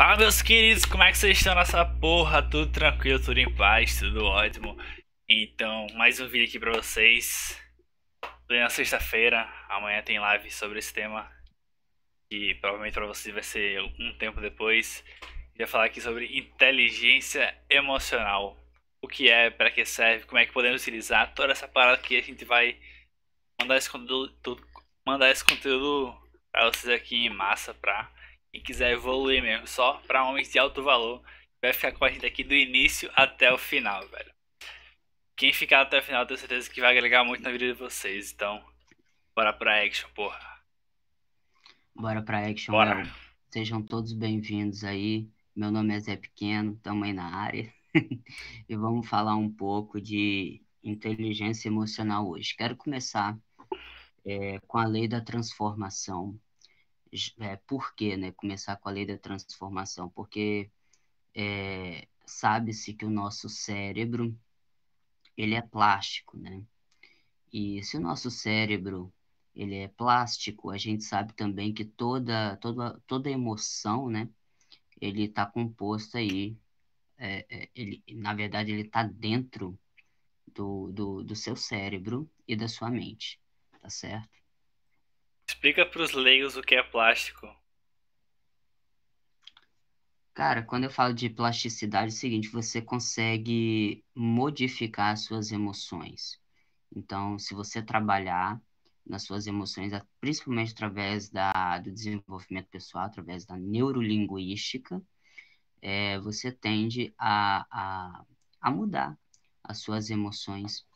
Fala, meus queridos, como é que vocês estão nessa porra? Tudo tranquilo, tudo em paz, tudo ótimo. Então, mais um vídeo aqui pra vocês. Plena sexta-feira, amanhã tem live sobre esse tema, que provavelmente pra vocês vai ser um tempo depois. Vai falar aqui sobre inteligência emocional. O que é, para que serve, como é que podemos utilizar toda essa parada que a gente vai mandar esse conteúdo, mandar esse conteúdo pra vocês aqui em massa pra quem quiser evoluir mesmo, só pra homens de alto valor. Vai ficar com a gente aqui do início até o final, velho. Quem ficar até o final, tenho certeza que vai agregar muito na vida de vocês. Então, bora pra action, porra. Bora pra Action, Bora. Léo. Sejam todos bem-vindos aí. Meu nome é Zé Pequeno, tamo aí na área. E vamos falar um pouco de inteligência emocional hoje. Quero começar com a lei da transformação. Por quê, né? Começar com a lei da transformação? Porque sabe-se que o nosso cérebro, ele é plástico, né? E se o nosso cérebro ele é plástico, a gente sabe também que toda emoção, né? Ele está composto aí, na verdade, ele está dentro do seu cérebro e da sua mente, tá certo? Explica pros leigos o que é plástico. Cara, quando eu falo de plasticidade, é o seguinte, você consegue modificar as suas emoções. Então, se você trabalhar nas suas emoções, principalmente através do desenvolvimento pessoal, através da neurolinguística, você tende a mudar as suas emoções.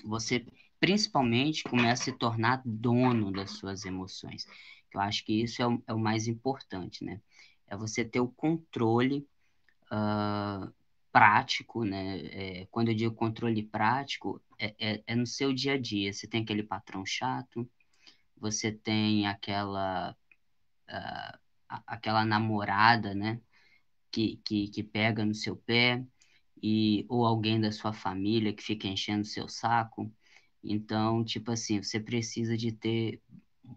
Você principalmente começa a se tornar dono das suas emoções. Eu acho que isso é o mais importante, né? É você ter o controle prático, né? Quando eu digo controle prático, é no seu dia a dia. Você tem aquele patrão chato, você tem aquela namorada, né? Que pega no seu pé, ou alguém da sua família que fica enchendo o seu saco. Então, tipo assim, você precisa de ter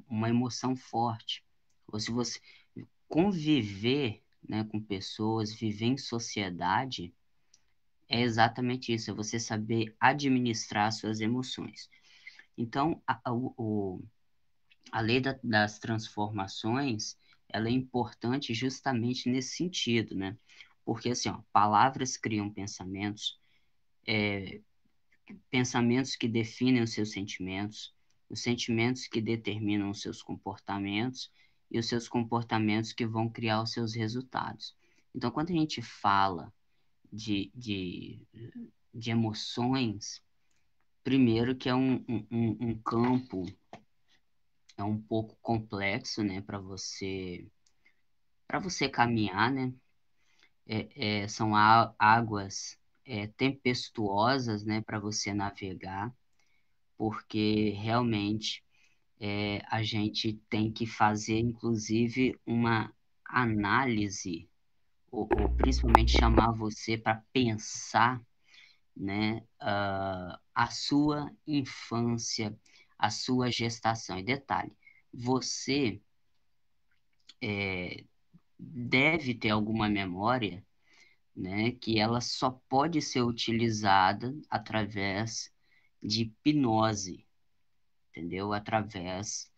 uma emoção forte. Ou se você conviver, né, com pessoas, viver em sociedade, é exatamente isso, é você saber administrar suas emoções. Então, a lei das transformações, ela é importante justamente nesse sentido, né? Porque, assim, ó, palavras criam pensamentos, pensamentos que definem os sentimentos que determinam os seus comportamentos e os seus comportamentos que vão criar os seus resultados. Então, quando a gente fala de, de, de emoções, primeiro que é um campo é um pouco complexo, né, para você caminhar, né? São águas tempestuosas, né, para você navegar, porque realmente a gente tem que fazer, inclusive, uma análise, ou principalmente chamar você para pensar, né, a sua infância, a sua gestação. E detalhe, você deve ter alguma memória, né, que ela só pode ser utilizada através de hipnose, entendeu? Através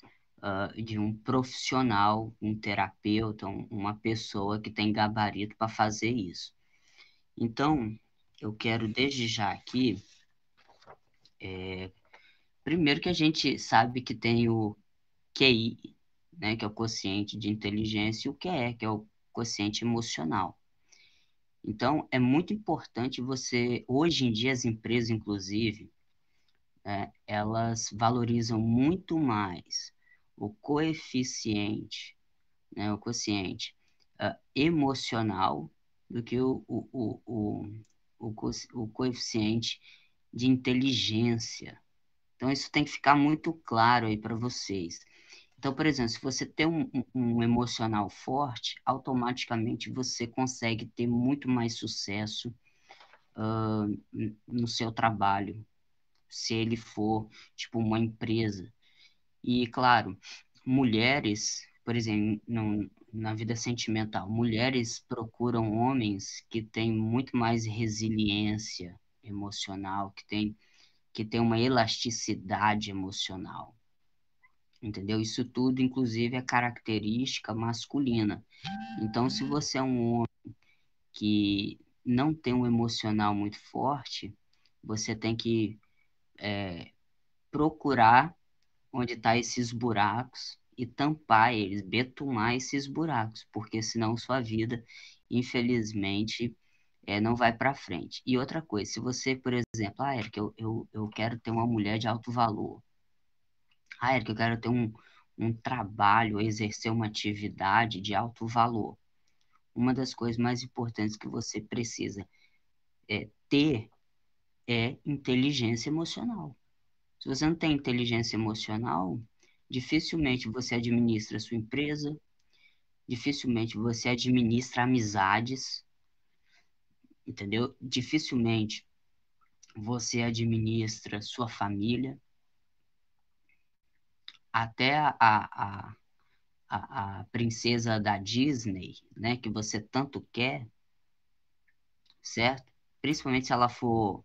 de um profissional, um terapeuta, uma pessoa que tem gabarito para fazer isso. Então, eu quero desde já aqui, primeiro que a gente sabe que tem o QI, né, que é o quociente de inteligência, e o QE, que é o quociente emocional. Então, é muito importante você, hoje em dia, as empresas, inclusive, elas valorizam muito mais o coeficiente, né, o quociente emocional do que o coeficiente de inteligência. Então, isso tem que ficar muito claro aí para vocês. Então, por exemplo, se você tem um emocional forte, automaticamente você consegue ter muito mais sucesso no seu trabalho, se ele for, tipo, uma empresa. E, claro, mulheres por exemplo, na vida sentimental, mulheres procuram homens que têm muito mais resiliência emocional, que tem uma elasticidade emocional, entendeu? Isso tudo, inclusive, é característica masculina. Então, se você é um homem que não tem um emocional muito forte, você tem que procurar onde estão esses buracos e tampar eles, betumar esses buracos, porque senão sua vida, infelizmente, não vai para frente. E outra coisa, se você, por exemplo, Eric, eu quero ter uma mulher de alto valor. Eric, eu quero ter um trabalho, exercer uma atividade de alto valor. Uma das coisas mais importantes que você precisa ter é inteligência emocional. Se você não tem inteligência emocional, dificilmente você administra a sua empresa, dificilmente você administra amizades, entendeu? Dificilmente você administra sua família. Até a princesa da Disney, né, que você tanto quer, certo? Principalmente se ela for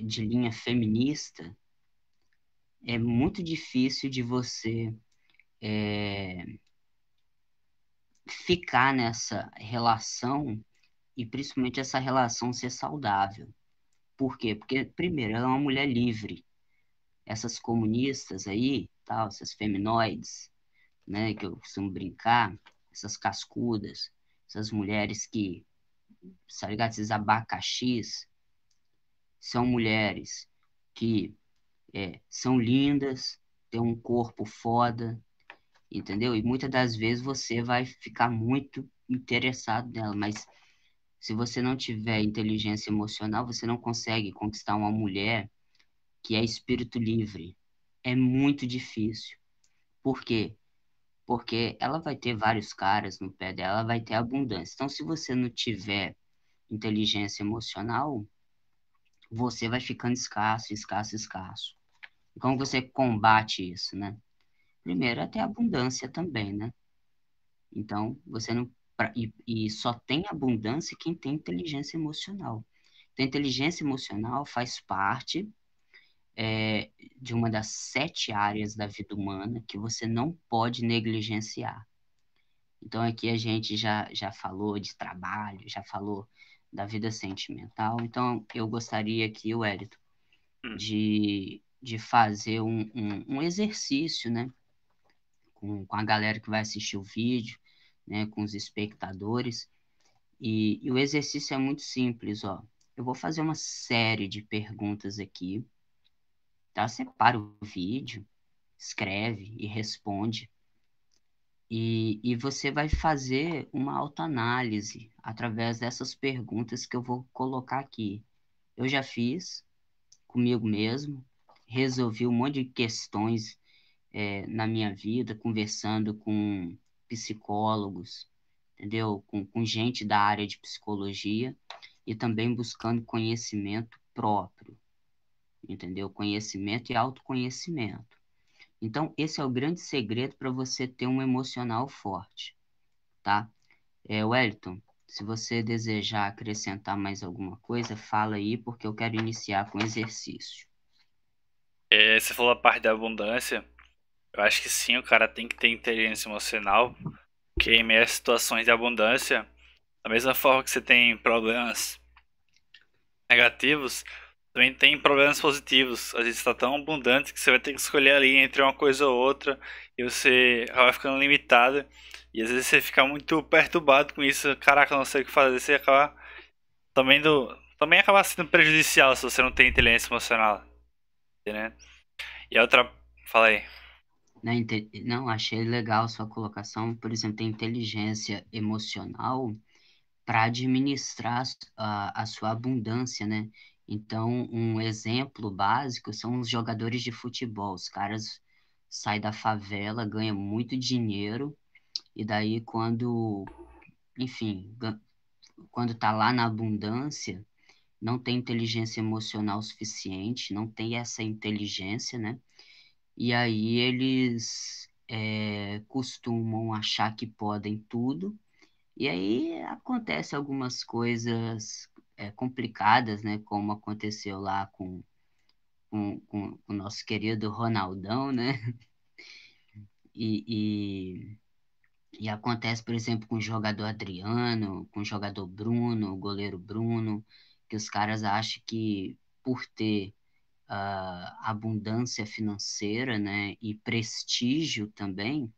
de linha feminista, é muito difícil de você ficar nessa relação e principalmente essa relação ser saudável. Por quê? Porque, primeiro, ela é uma mulher livre. Essas comunistas aí, tal, essas feminoides, né, que eu costumo brincar, essas cascudas, essas mulheres que, tá ligado? Esses abacaxis, são mulheres que são lindas, têm um corpo foda, entendeu? E muitas das vezes você vai ficar muito interessado nela, mas se você não tiver inteligência emocional, você não consegue conquistar uma mulher que é espírito livre. É muito difícil. Por quê? Porque ela vai ter vários caras no pé dela, ela vai ter abundância. Então, se você não tiver inteligência emocional, você vai ficando escasso, escasso, escasso. E como você combate isso, né? Primeiro, é ter abundância também, né? Então, você não. E só tem abundância quem tem inteligência emocional. Então, a inteligência emocional faz parte de uma das 7 áreas da vida humana que você não pode negligenciar. Então, aqui a gente já falou de trabalho, já falou da vida sentimental. Então, eu gostaria aqui, Wellington, Hum. de fazer um exercício, né, com a galera que vai assistir o vídeo, né, com os espectadores. E o exercício é muito simples, ó. Eu vou fazer uma série de perguntas aqui, tá? Separa o vídeo, escreve e responde. E você vai fazer uma autoanálise através dessas perguntas que eu vou colocar aqui. Eu já fiz comigo mesmo, resolvi um monte de questões na minha vida, conversando com psicólogos, entendeu? Com gente da área de psicologia e também buscando conhecimento próprio, entendeu? Conhecimento e autoconhecimento. Então, esse é o grande segredo para você ter um emocional forte, tá? Wellington, se você desejar acrescentar mais alguma coisa, fala aí, porque eu quero iniciar com o exercício. Você falou a parte da abundância. Eu acho que sim, o cara tem que ter inteligência emocional, porque em meio a situações de abundância, da mesma forma que você tem problemas negativos, também tem problemas positivos. Às vezes está tão abundante que você vai ter que escolher ali entre uma coisa ou outra e você vai ficando limitado. E às vezes você fica muito perturbado com isso. Caraca, eu não sei o que fazer. Você acaba também acaba sendo prejudicial se você não tem inteligência emocional, né? E a outra, fala aí. Não, achei legal sua colocação, por exemplo, tem inteligência emocional para administrar a sua abundância, né? Então, um exemplo básico são os jogadores de futebol. Os caras saem da favela, ganham muito dinheiro, e daí enfim, quando tá lá na abundância, não tem inteligência emocional suficiente, não tem essa inteligência, né? E aí costumam achar que podem tudo, e aí acontece algumas coisas complicadas, né? Como aconteceu lá com o nosso querido Ronaldão, né? E, e acontece, por exemplo, com o jogador Adriano, com o jogador Bruno, o goleiro Bruno, que os caras acham que por ter abundância financeira, né, e prestígio também,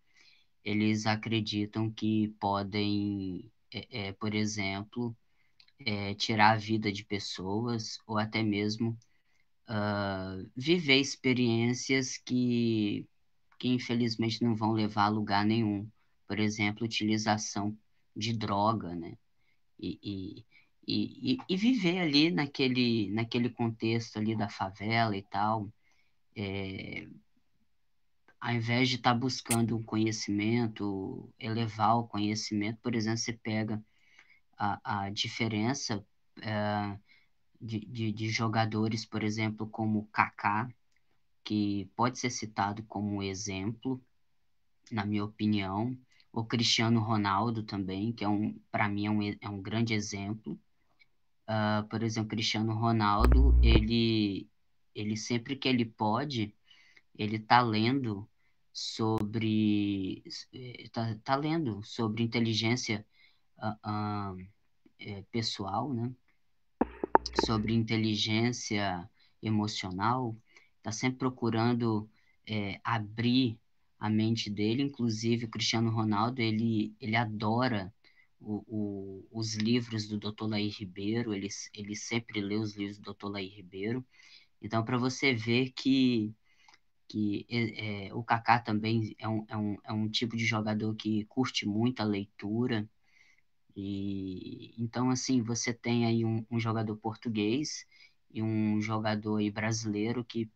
eles acreditam que podem, por exemplo, tirar a vida de pessoas ou até mesmo viver experiências que infelizmente não vão levar a lugar nenhum. Por exemplo, utilização de droga, né? E, e viver ali naquele contexto ali da favela e tal, ao invés de estar buscando um conhecimento, elevar o conhecimento, por exemplo, você pega a diferença de jogadores, por exemplo, como o Kaká, que pode ser citado como exemplo, na minha opinião, o Cristiano Ronaldo também, que para mim é um grande exemplo. Por exemplo, Cristiano Ronaldo, ele sempre que ele pode, ele está lendo tá lendo sobre inteligência ah, ah, pessoal, né? Sobre inteligência emocional, está sempre procurando abrir a mente dele. Inclusive, o Cristiano Ronaldo, ele adora os livros do Dr. Laí Ribeiro, ele sempre lê os livros do Dr. Laí Ribeiro. Então, para você ver que o Kaká também é um tipo de jogador que curte muito a leitura. E então, assim, você tem aí um jogador português e um jogador aí brasileiro que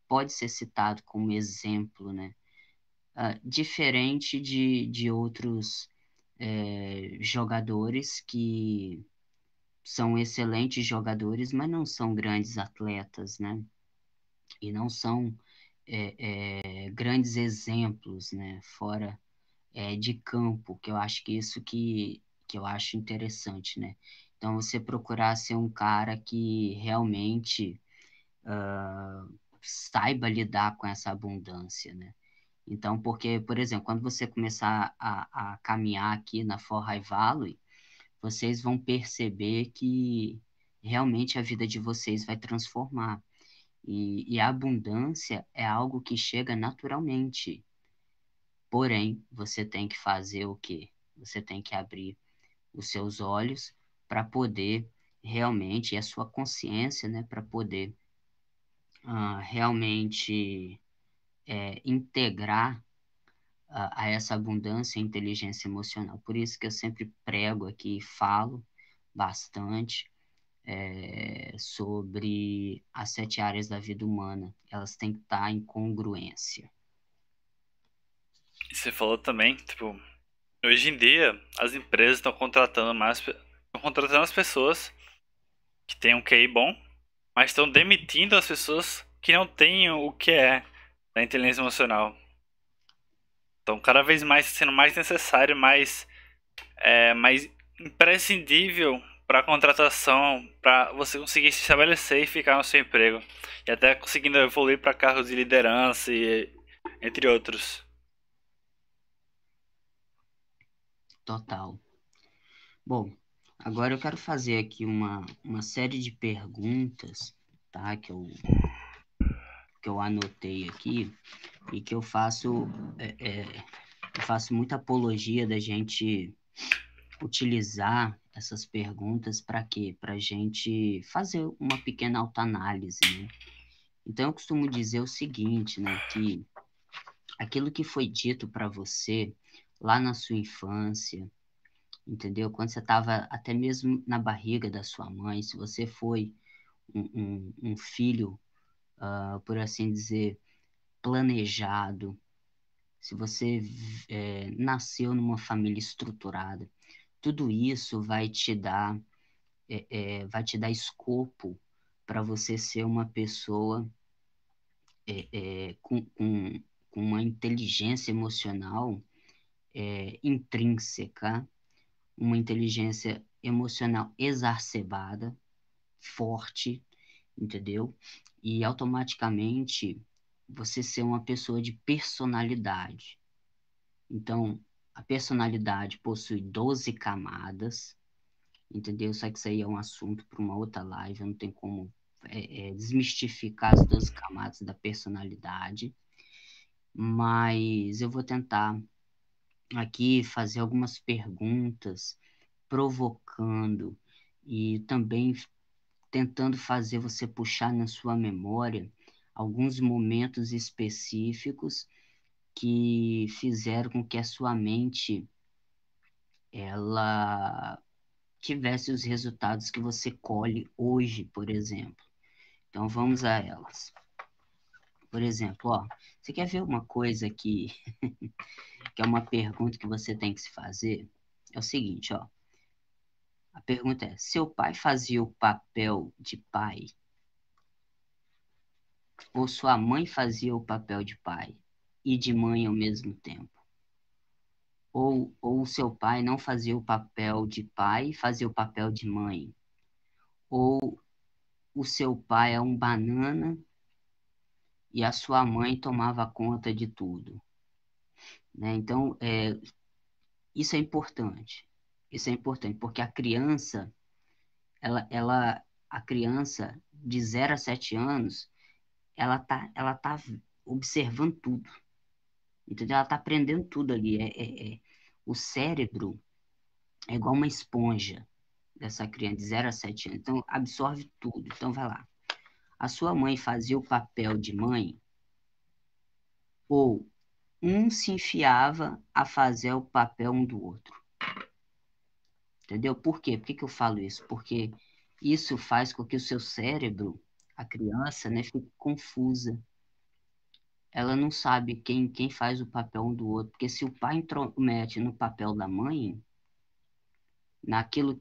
pode ser citado como exemplo, né? Diferente de outros jogadores que são excelentes jogadores, mas não são grandes atletas, né? E não são grandes exemplos, né? Fora de campo, que eu acho que isso que eu acho interessante, né? Então, você procurar ser um cara que realmente saiba lidar com essa abundância, né? Então, porque, por exemplo, quando você começar a caminhar aqui na Forrest Valley, vocês vão perceber que realmente a vida de vocês vai transformar. E a abundância é algo que chega naturalmente. Porém, você tem que fazer o quê? Você tem que abrir os seus olhos para poder realmente, e a sua consciência, né, para poder realmente integrar a essa abundância e inteligência emocional. Por isso que eu sempre prego aqui e falo bastante sobre as 7 áreas da vida humana. Elas têm que estar em congruência. E você falou também, tipo, hoje em dia as empresas estão contratando mais, estão contratando as pessoas que têm um QI bom, mas estão demitindo as pessoas que não têm o que é da inteligência emocional. Então, cada vez mais sendo mais necessário, mais imprescindível para a contratação, para você conseguir se estabelecer e ficar no seu emprego. E até conseguindo evoluir para cargos de liderança e entre outros. Total. Bom, agora eu quero fazer aqui uma série de perguntas, tá? Que eu anotei aqui e que eu faço muita apologia da gente utilizar essas perguntas para quê? Para a gente fazer uma pequena autoanálise, né? Então, eu costumo dizer o seguinte, né? Que aquilo que foi dito para você lá na sua infância, entendeu? Quando você estava até mesmo na barriga da sua mãe, se você foi um filho, por assim dizer, planejado, se você nasceu numa família estruturada, tudo isso vai te dar escopo para você ser uma pessoa com com uma inteligência emocional intrínseca, uma inteligência emocional exacerbada, forte, entendeu? E automaticamente você ser uma pessoa de personalidade. Então, a personalidade possui 12 camadas, entendeu? Só que isso aí é um assunto para uma outra live, eu não tenho como desmistificar as 12 camadas da personalidade, mas eu vou tentar aqui fazer algumas perguntas, provocando e também tentando fazer você puxar na sua memória alguns momentos específicos que fizeram com que a sua mente ela tivesse os resultados que você colhe hoje, por exemplo. Então vamos a elas. Por exemplo, ó, você quer ver uma coisa que é uma pergunta que você tem que se fazer? É o seguinte, ó. A pergunta é: seu pai fazia o papel de pai ou sua mãe fazia o papel de pai e de mãe ao mesmo tempo? Ou seu pai não fazia o papel de pai e fazia o papel de mãe? Ou o seu pai é um banana e a sua mãe tomava conta de tudo, né? Então, isso é importante. Isso é importante, porque a criança, a criança de 0 a 7 anos, ela tá observando tudo, entendeu? Ela tá aprendendo tudo ali. O cérebro é igual uma esponja dessa criança de 0 a 7 anos, então absorve tudo. Então, vai lá. A sua mãe fazia o papel de mãe ou um se enfiava a fazer o papel um do outro. Entendeu? Por quê? Por que que eu falo isso? Porque isso faz com que o seu cérebro, a criança, né, fique confusa. Ela não sabe quem faz o papel um do outro. Porque se o pai intromete no papel da mãe, naquilo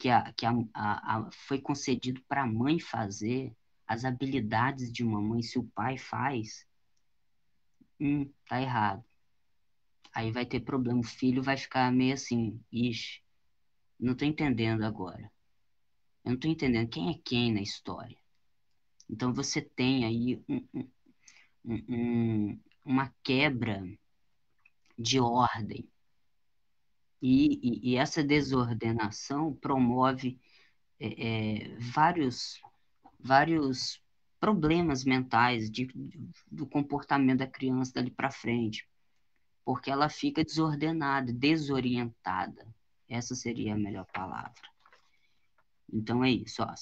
foi concedido para a mãe fazer, as habilidades de uma mãe, se o pai faz, tá errado. Aí vai ter problema. O filho vai ficar meio assim, ixi, não tô entendendo agora. Eu não tô entendendo quem é quem na história. Então você tem aí uma quebra de ordem. E essa desordenação promove vários problemas mentais do comportamento da criança dali para frente, porque ela fica desordenada, desorientada. Essa seria a melhor palavra. Então é isso, ó.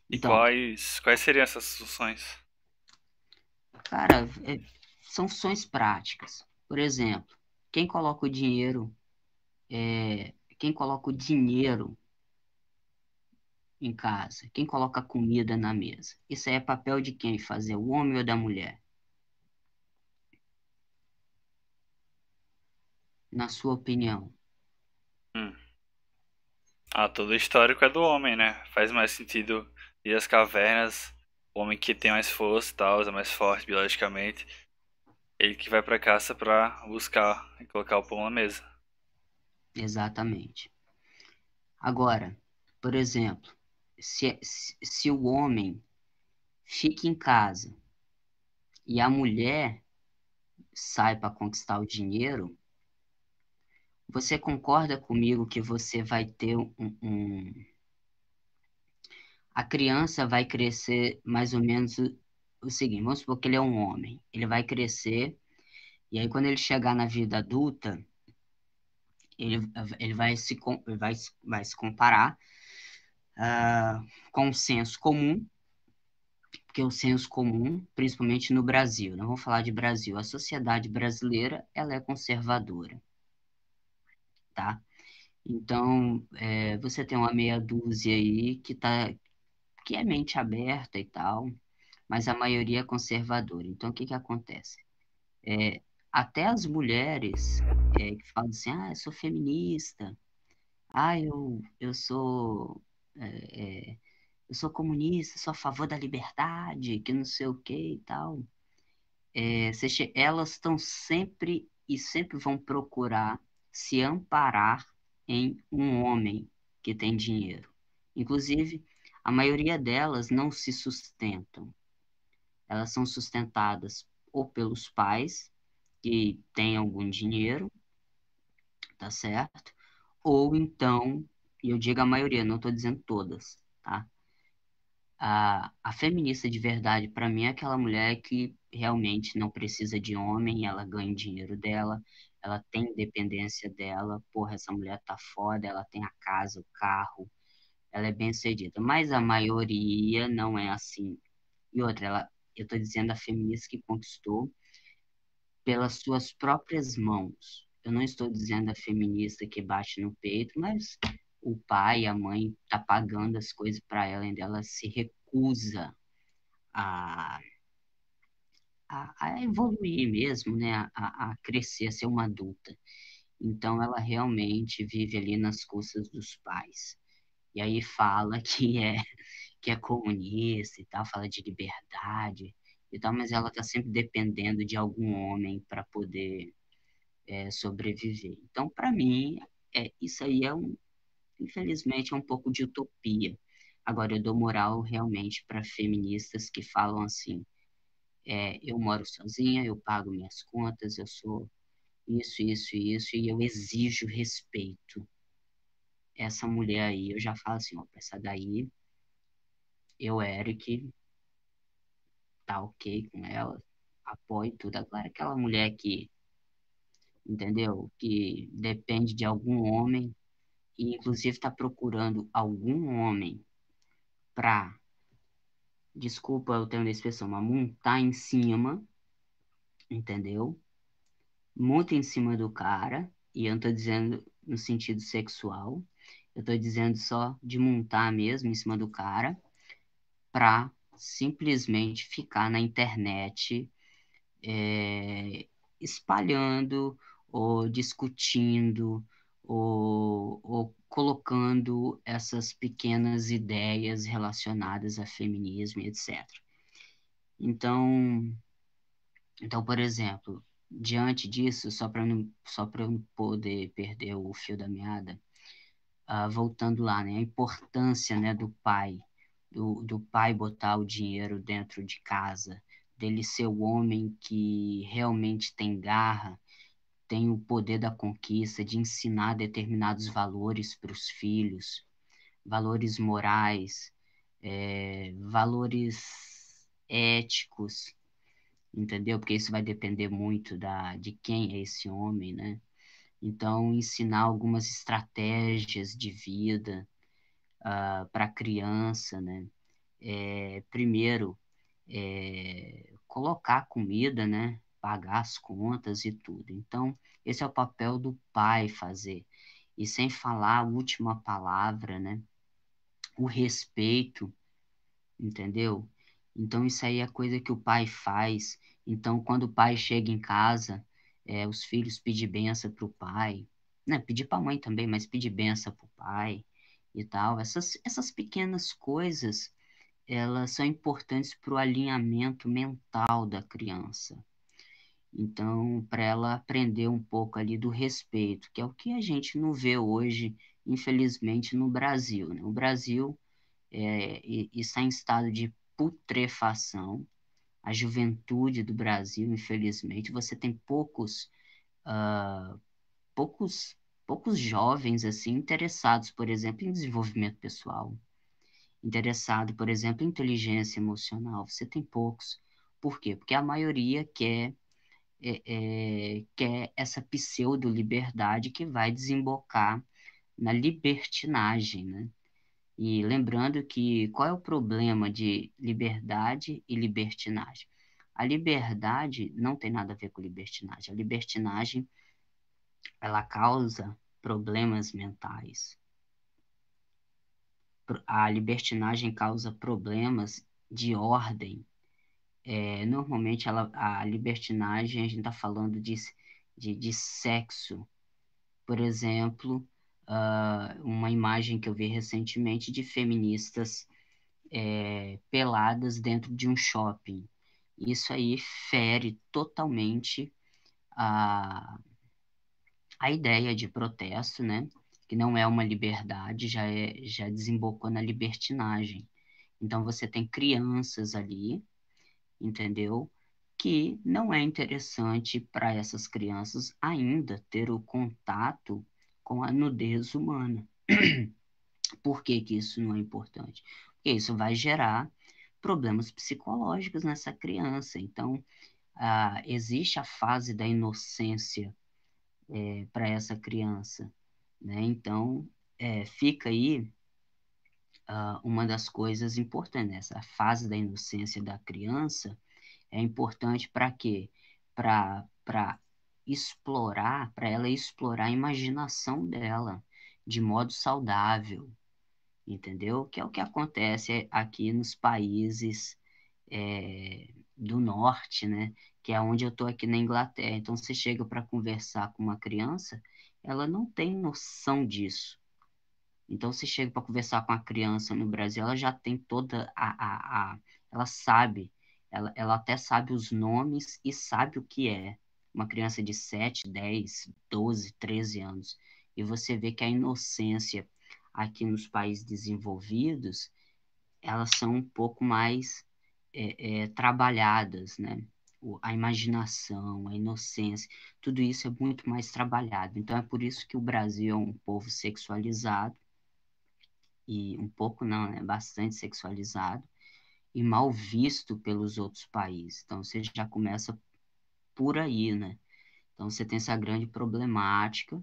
E Então, quais seriam essas funções? cara, são funções práticas. Por exemplo, quem coloca o dinheiro, quem coloca o dinheiro em casa, quem coloca a comida na mesa. Isso aí é papel de quem fazer, o homem ou da mulher? Na sua opinião. Hum. Ah, todo histórico é do homem, né? Faz mais sentido ir às cavernas, o homem que tem mais força e tal, é mais forte biologicamente, ele que vai pra caça pra buscar e colocar o pão na mesa. Exatamente. Agora, por exemplo, se o homem fica em casa e a mulher sai para conquistar o dinheiro, você concorda comigo que você vai ter a criança vai crescer mais ou menos o seguinte, vamos supor que ele é um homem, ele vai crescer, e aí quando ele chegar na vida adulta, ele vai se comparar com o senso comum, porque o senso comum, principalmente no Brasil, não vamos falar de Brasil, a sociedade brasileira, ela é conservadora, tá? Então, você tem uma meia dúzia aí que é mente aberta e tal, mas a maioria é conservadora. Então, o que que acontece? É, até as mulheres que falam assim, eu sou feminista, eu sou é, eu sou comunista, sou a favor da liberdade, que não sei o que e tal. elas estão sempre e sempre vão procurar se amparar em um homem que tem dinheiro. Inclusive, a maioria delas não se sustentam. Elas são sustentadas ou pelos pais, que têm algum dinheiro, tá certo? Ou então, e eu digo a maioria, não estou dizendo todas, tá? A feminista de verdade, para mim, é aquela mulher que realmente não precisa de homem, ela ganha o dinheiro dela, ela tem independência dela, porra, essa mulher tá foda, ela tem a casa, o carro, ela é bem-sucedida. Mas a maioria não é assim. E outra, eu tô dizendo a feminista que conquistou pelas suas próprias mãos. Eu não estou dizendo a feminista que bate no peito, mas o pai, a mãe tá pagando as coisas para ela, ainda ela se recusa a, a evoluir mesmo, né? A crescer, a ser uma adulta. Então, ela realmente vive ali nas custas dos pais. E aí fala que é comunista e tal, fala de liberdade e tal, mas ela está sempre dependendo de algum homem para poder sobreviver. Então, para mim, isso aí infelizmente, é um pouco de utopia. Agora, eu dou moral realmente para feministas que falam assim: eu moro sozinha, eu pago minhas contas, eu sou isso, isso e isso, e eu exijo respeito. Essa mulher aí, eu já falo assim, ó, essa daí, eu, Eric, tá ok com ela, apoio tudo. Agora, aquela mulher que, entendeu, que depende de algum homem, e inclusive está procurando algum homem para, desculpa eu tenho a expressão, mas montar em cima, entendeu? Muito em cima do cara, e eu não tô dizendo no sentido sexual, eu tô dizendo só de montar mesmo em cima do cara, pra simplesmente ficar na internet espalhando, ou discutindo, ou colocando essas pequenas ideias relacionadas a feminismo, e etc. Então, por exemplo, diante disso, só para eu não poder perder o fio da meada, voltando lá, né, a importância, né, do pai, do pai botar o dinheiro dentro de casa, dele ser o homem que realmente tem garra, tem o poder da conquista, de ensinar determinados valores para os filhos, valores morais, valores éticos, entendeu? Porque isso vai depender muito de quem é esse homem, né? Então, ensinar algumas estratégias de vida para a criança, né? Primeiro, colocar comida, né? Pagar as contas e tudo. Então, esse é o papel do pai fazer. E sem falar a última palavra, né? O respeito, entendeu? Então, isso aí é coisa que o pai faz. Então, quando o pai chega em casa, os filhos pedem benção para o pai, né? Pedir para a mãe também, mas pedir benção para o pai e tal. Essas pequenas coisas, elas são importantes para o alinhamento mental da criança. Então, para ela aprender um pouco ali do respeito, que é o que a gente não vê hoje, infelizmente, no Brasil, né? O Brasil está em estado de putrefação. A juventude do Brasil, infelizmente, você tem poucos, poucos jovens assim interessados, por exemplo, em desenvolvimento pessoal, interessado, por exemplo, em inteligência emocional. Você tem poucos. Por quê? Porque a maioria quer essa pseudo-liberdade que vai desembocar na libertinagem, né? E lembrando que qual é o problema de liberdade e libertinagem? A liberdade não tem nada a ver com libertinagem. A libertinagem, ela causa problemas mentais. A libertinagem causa problemas de ordem. Normalmente, a libertinagem, a gente está falando de sexo. Por exemplo, uma imagem que eu vi recentemente de feministas peladas dentro de um shopping. Isso aí fere totalmente a, a ideia de protesto, né? Que não é uma liberdade, já desembocou na libertinagem. Então você tem crianças ali, entendeu? Que não é interessante para essas crianças ainda ter o contato com a nudez humana. Por que que isso não é importante? Porque isso vai gerar problemas psicológicos nessa criança. Então, existe a fase da inocência para essa criança, né? Então, fica aí uma das coisas importantes. Essa fase da inocência da criança é importante para quê? Para explorar, para ela explorar a imaginação dela de modo saudável, entendeu? Que é o que acontece aqui nos países do norte, né? Que é onde eu estou aqui na Inglaterra. Então, você chega para conversar com uma criança, ela não tem noção disso. Então, se chega para conversar com a criança no Brasil, ela já tem toda ela sabe, ela até sabe os nomes e sabe o que é uma criança de 7, 10, 12, 13 anos. E você vê que a inocência aqui nos países desenvolvidos, elas são um pouco mais trabalhadas, né? A imaginação, a inocência, tudo isso é muito mais trabalhado. Então, é por isso que o Brasil é um povo sexualizado, e um pouco não, né? Bastante sexualizado e mal visto pelos outros países. Então você já começa por aí, né? Então você tem essa grande problemática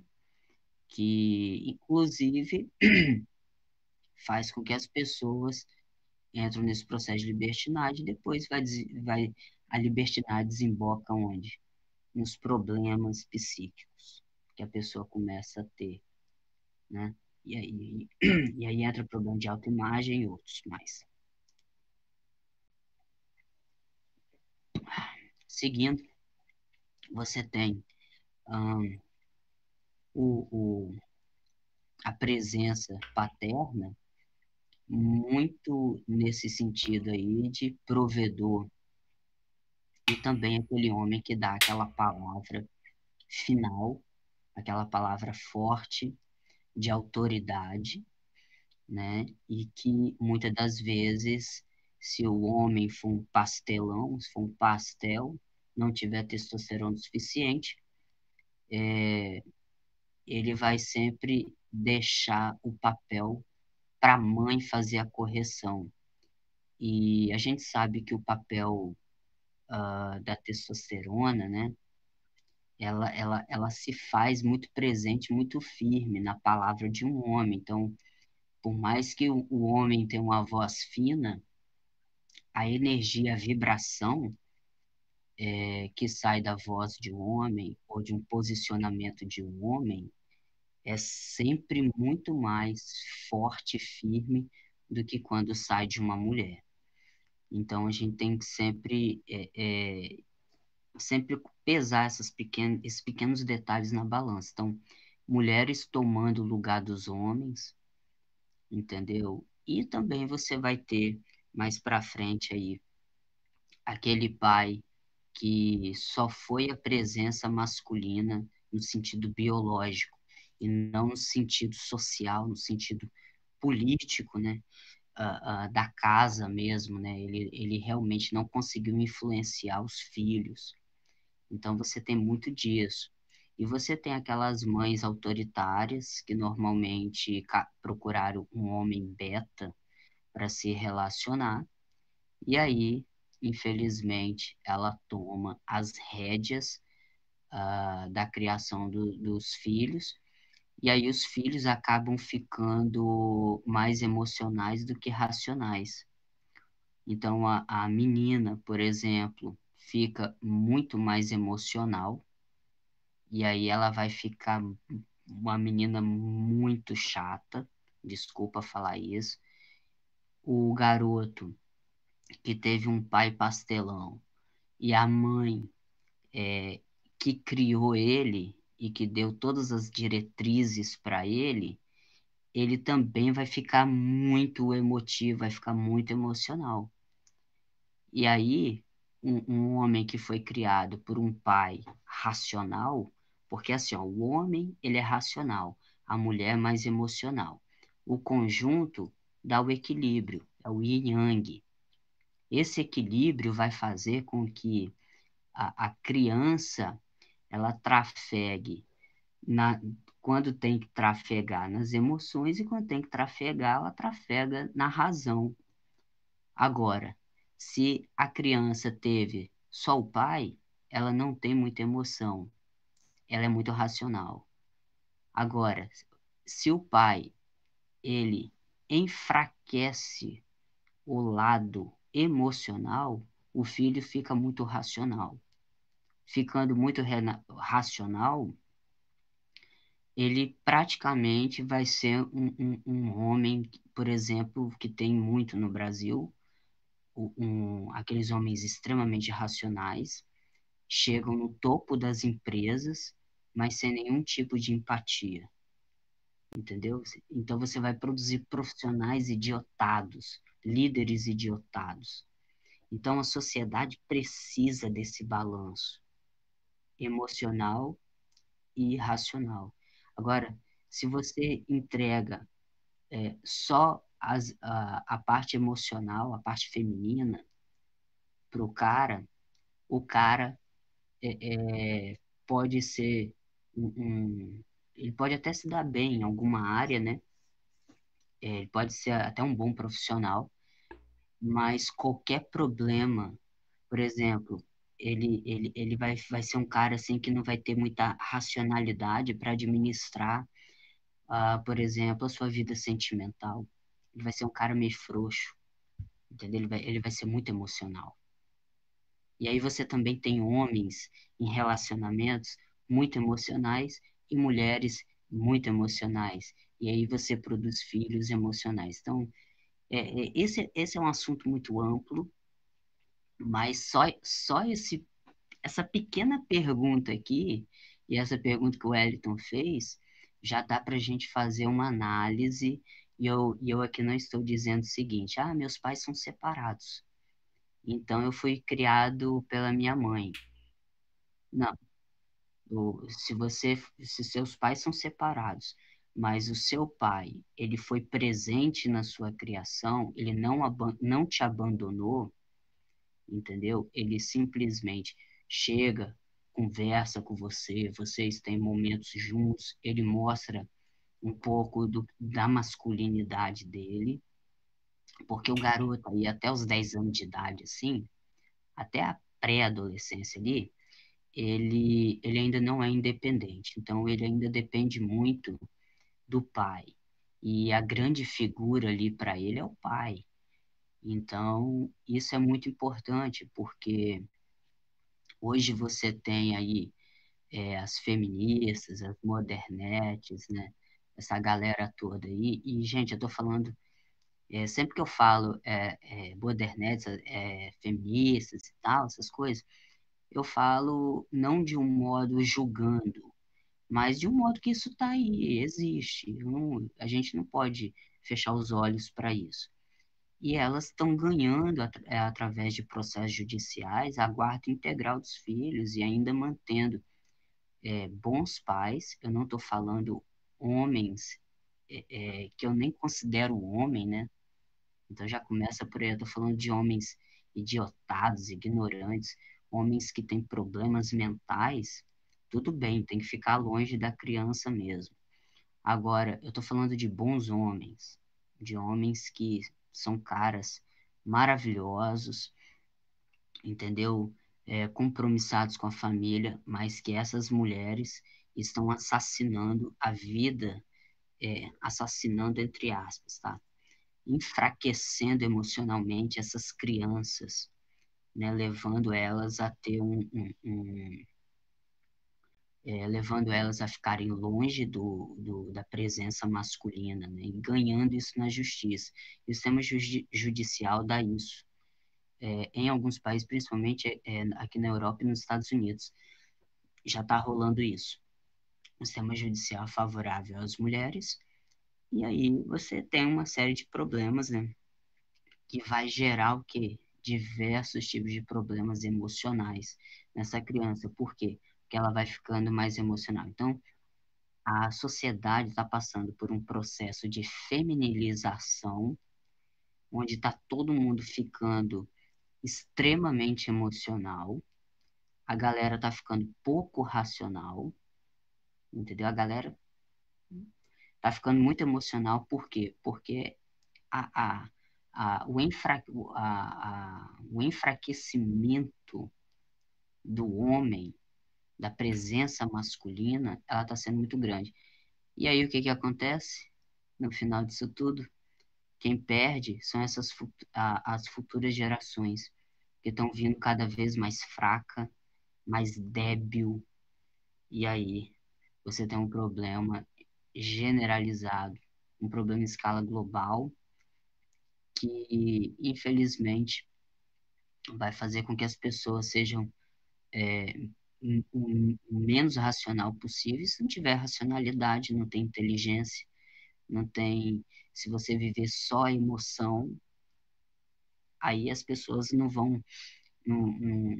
que, inclusive, faz com que as pessoas entram nesse processo de libertinagem e depois a libertinagem desemboca onde? Nos problemas psíquicos que a pessoa começa a ter, né? E aí, e aí entra problema de autoimagem e outros mais. Seguindo, você tem hum, o, o, a presença paterna muito nesse sentido aí de provedor e também aquele homem que dá aquela palavra final, aquela palavra forte de autoridade, né? E que muitas das vezes, se o homem for um pastelão, se for um pastel, não tiver testosterona suficiente, ele vai sempre deixar o papel para a mãe fazer a correção. E a gente sabe que o papel da testosterona, né, ela se faz muito presente, muito firme na palavra de um homem. Então, por mais que o homem tenha uma voz fina, a energia, a vibração que sai da voz de um homem ou de um posicionamento de um homem é sempre muito mais forte e firme do que quando sai de uma mulher. Então a gente tem que sempre pesar esses pequenos detalhes na balança. Então, mulheres tomando o lugar dos homens, entendeu? E também você vai ter mais para frente aí aquele pai que só foi a presença masculina no sentido biológico e não no sentido social, no sentido político, né? Da casa mesmo, né? Ele realmente não conseguiu influenciar os filhos. Então você tem muito disso. E você tem aquelas mães autoritárias que normalmente procuraram um homem beta para se relacionar, e aí, infelizmente, ela toma as rédeas da criação dos filhos, e aí os filhos acabam ficando mais emocionais do que racionais. Então, a menina, por exemplo, fica muito mais emocional, e aí ela vai ficar uma menina muito chata, desculpa falar isso. O garoto que teve um pai pastelão e a mãe que criou ele e que deu todas as diretrizes para ele, ele também vai ficar muito emotivo, vai ficar muito emocional. E aí, um homem que foi criado por um pai racional, porque assim, ó, o homem ele é racional, a mulher é mais emocional. O conjunto dá o equilíbrio, é o yin yang. Esse equilíbrio vai fazer com que a criança ela trafegue na, quando tem que trafegar nas emoções e quando tem que trafegar, ela trafega na razão. Agora, se a criança teve só o pai, ela não tem muita emoção, ela é muito racional. Agora, se o pai ele enfraquece o lado emocional, o filho fica muito racional. Ficando muito racional, ele praticamente vai ser um homem, por exemplo, que tem muito no Brasil, aqueles homens extremamente racionais, chegam no topo das empresas, mas sem nenhum tipo de empatia, entendeu? Então você vai produzir profissionais idiotados, líderes idiotados. Então a sociedade precisa desse balanço emocional e racional. Agora, se você entrega só a parte emocional, a parte feminina, para o cara pode ser ele pode até se dar bem em alguma área, né? Ele pode ser até um bom profissional, mas qualquer problema, por exemplo, ele vai ser um cara assim que não vai ter muita racionalidade para administrar, por exemplo, a sua vida sentimental. Ele vai ser um cara meio frouxo, entendeu? Ele vai ser muito emocional. E aí você também tem homens em relacionamentos muito emocionais e mulheres muito emocionais. E aí você produz filhos emocionais. Então, esse é um assunto muito amplo, mas só essa pequena pergunta aqui, e essa pergunta que o Wellington fez, já dá para a gente fazer uma análise. E eu aqui não estou dizendo o seguinte: meus pais são separados, então eu fui criado pela minha mãe. Não, se seus pais são separados, mas o seu pai, ele foi presente na sua criação, ele não te abandonou, entendeu? Ele simplesmente chega, conversa com você, vocês têm momentos juntos, ele mostra um pouco da masculinidade dele, porque o garoto aí até os 10 anos de idade, assim, até a pré-adolescência ali, ele ainda não é independente, então ele ainda depende muito do pai. E a grande figura ali para ele é o pai. Então, isso é muito importante, porque hoje você tem aí as feministas, as modernetes, né? Essa galera toda aí. E, gente, eu tô falando, sempre que eu falo modernetes, feministas e tal, essas coisas, eu falo não de um modo julgando, mas de um modo que isso está aí, existe. A gente não pode fechar os olhos para isso. E elas estão ganhando, através de processos judiciais, a guarda integral dos filhos e ainda mantendo bons pais. Eu não estou falando homens que eu nem considero homem, né? Então já começa por aí, eu estou falando de homens idiotados, ignorantes, homens que têm problemas mentais. Tudo bem, tem que ficar longe da criança mesmo. Agora, eu estou falando de bons homens, de homens que são caras maravilhosos, entendeu? Compromissados com a família, mas que essas mulheres estão assassinando a vida, assassinando entre aspas, tá? Enfraquecendo emocionalmente essas crianças, né? Levando elas a ter levando elas a ficarem longe da presença masculina, né? E ganhando isso na justiça. E o sistema judicial dá isso. Em alguns países, principalmente aqui na Europa e nos Estados Unidos, já está rolando isso. O sistema judicial favorável às mulheres, e aí você tem uma série de problemas, né? Que vai gerar o quê? diversos tipos de problemas emocionais nessa criança. Por quê? Porque ela vai ficando mais emocional. Então, a sociedade está passando por um processo de feminilização, onde está todo mundo ficando extremamente emocional, a galera está ficando pouco racional, entendeu? A galera está ficando muito emocional, por quê? Porque a, a, o enfraquecimento do homem, da presença masculina, ela está sendo muito grande. E aí o que que acontece no final disso tudo? Quem perde são as futuras gerações, que estão vindo cada vez mais fraca, mais débil, e aí você tem um problema generalizado, um problema em escala global, que infelizmente vai fazer com que as pessoas sejam é, o menos racional possível. Se não tiver racionalidade, não tem inteligência, não tem. Se você viver só a emoção, aí as pessoas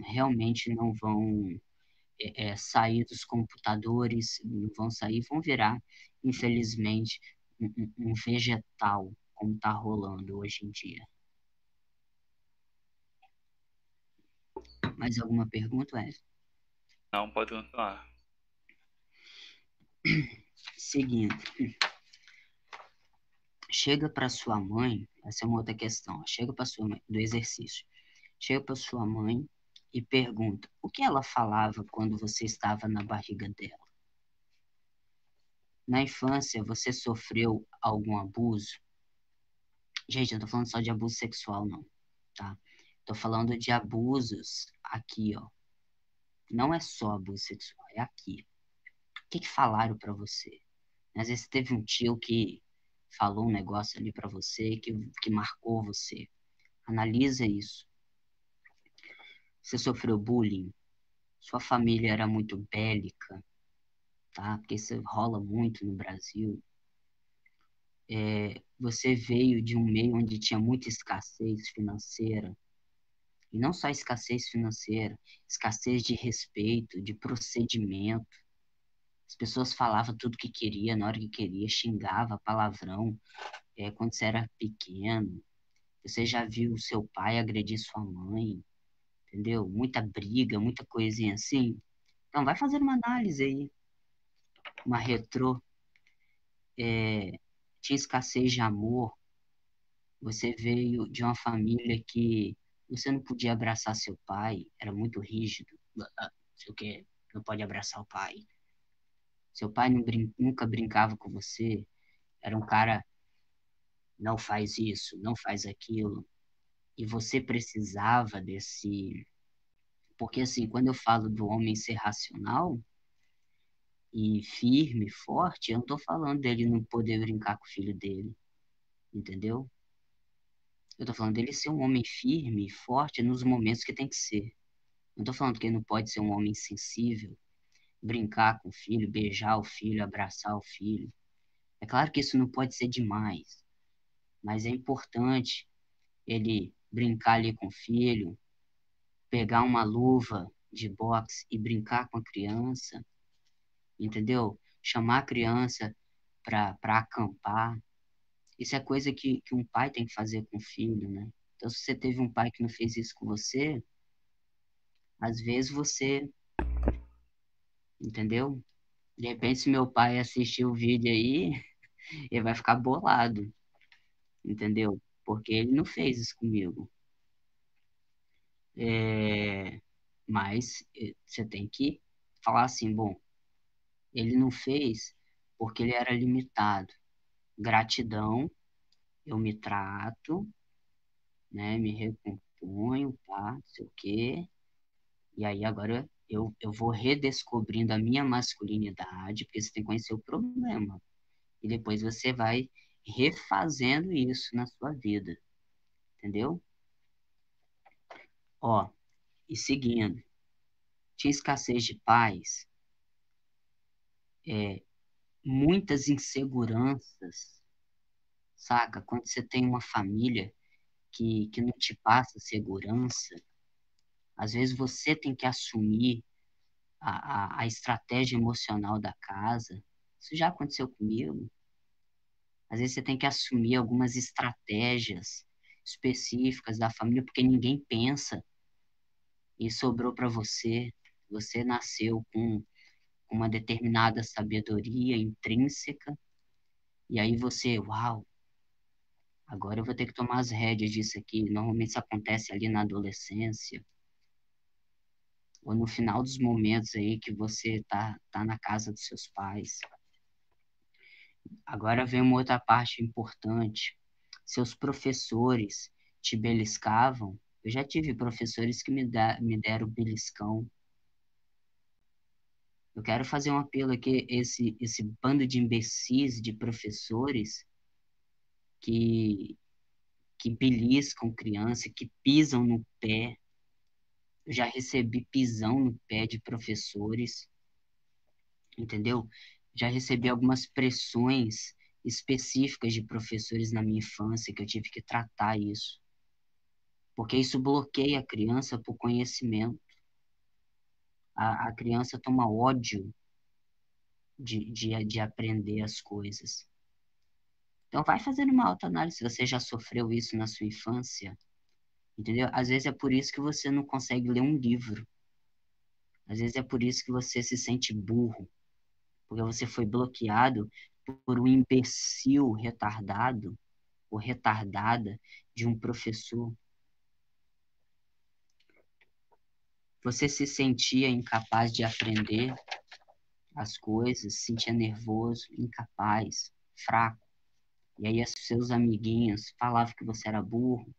realmente não vão sair dos computadores, não vão sair, vão virar, infelizmente, um vegetal, como está rolando hoje em dia. Mais alguma pergunta, Wesley? Não, pode continuar. Seguindo, chega para sua mãe, essa é uma outra questão, chega para sua mãe, do exercício, chega para sua mãe e pergunta, o que ela falava quando você estava na barriga dela? Na infância, você sofreu algum abuso? Gente, eu não tô falando só de abuso sexual, não, tá? Tô falando de abusos aqui, ó. Não é só abuso sexual, é aqui. O que que falaram pra você? Às vezes teve um tio que falou um negócio ali pra você que marcou você. Analisa isso. Você sofreu bullying? Sua família era muito bélica, tá? Porque isso rola muito no Brasil. Você veio de um meio onde tinha muita escassez financeira. E não só escassez financeira, escassez de respeito, de procedimento. As pessoas falavam tudo que queria, na hora que queria, xingava palavrão, quando você era pequeno. Você já viu o seu pai agredir sua mãe, entendeu? Muita briga, muita coisinha assim. Então, vai fazer uma análise aí, uma retrô. Tinha escassez de amor. Você veio de uma família que você não podia abraçar seu pai, era muito rígido. Sei o quê, não pode abraçar o pai. Seu pai nunca brincava com você, era um cara, não faz isso, não faz aquilo. E você precisava desse. Porque, assim, quando eu falo do homem ser racional e firme, forte, eu não estou falando dele não poder brincar com o filho dele, entendeu? Eu estou falando dele ser um homem firme e forte nos momentos que tem que ser. Não estou falando que ele não pode ser um homem sensível, brincar com o filho, beijar o filho, abraçar o filho. É claro que isso não pode ser demais, mas é importante ele brincar ali com o filho, pegar uma luva de boxe e brincar com a criança, entendeu? Chamar a criança para acampar. Isso é coisa que um pai tem que fazer com o filho, né? Então, se você teve um pai que não fez isso com você, às vezes você, entendeu? De repente, se meu pai assistir o vídeo aí, ele vai ficar bolado, entendeu? Porque ele não fez isso comigo. É, mas você tem que falar assim, bom, ele não fez porque ele era limitado. Gratidão, eu me trato, né? Me recomponho, tá? Não sei o quê. E aí agora eu vou redescobrindo a minha masculinidade, porque você tem que conhecer o problema. E depois você vai refazendo isso na sua vida, entendeu? Ó, e seguindo, tinha escassez de paz, é, muitas inseguranças, saca? Quando você tem uma família que não te passa segurança, às vezes você tem que assumir a estratégia emocional da casa. Isso já aconteceu comigo. Às vezes você tem que assumir algumas estratégias específicas da família, porque ninguém pensa e sobrou para você. Você nasceu com uma determinada sabedoria intrínseca, e aí você, uau, agora eu vou ter que tomar as rédeas disso aqui. Normalmente isso acontece ali na adolescência, ou no final dos momentos aí que você tá na casa dos seus pais. Agora vem uma outra parte importante. Seus professores te beliscavam. Eu já tive professores que me deram beliscão. Eu quero fazer um apelo aqui, esse bando de imbecis de professores que, que beliscam criança, que pisam no pé. Eu já recebi pisão no pé de professores, entendeu? Já recebi algumas pressões específicas de professores na minha infância que eu tive que tratar isso, porque isso bloqueia a criança por conhecimento. A criança toma ódio de aprender as coisas. Então, vai fazendo uma autoanálise se você já sofreu isso na sua infância, entendeu? Às vezes é por isso que você não consegue ler um livro. Às vezes é por isso que você se sente burro, porque você foi bloqueado por um imbecil retardado ou retardada de um professor. Você se sentia incapaz de aprender as coisas, se sentia nervoso, incapaz, fraco. E aí seus amiguinhos falavam que você era burro.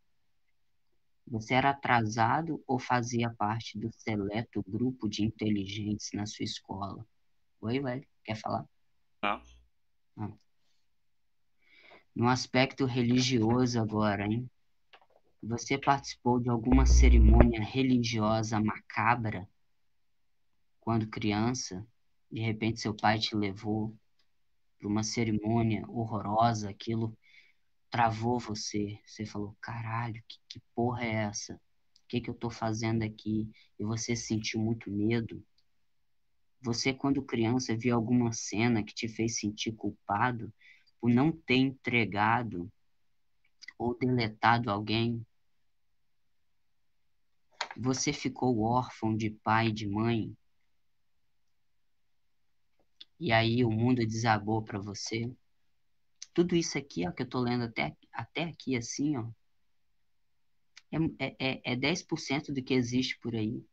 Você era atrasado ou fazia parte do seleto grupo de inteligentes na sua escola? Oi, velho, quer falar? Não. Ah. No aspecto religioso agora, hein? Você participou de alguma cerimônia religiosa macabra quando criança? De repente seu pai te levou para uma cerimônia horrorosa, aquilo travou você. Você falou, caralho, que porra é essa? O que eu tô fazendo aqui? E você sentiu muito medo. Você, quando criança, viu alguma cena que te fez sentir culpado por não ter entregado ou deletado alguém? Você ficou órfão de pai e de mãe? E aí o mundo desabou para você? Tudo isso aqui, ó, que eu tô lendo até aqui, assim, ó, é 10% do que existe por aí.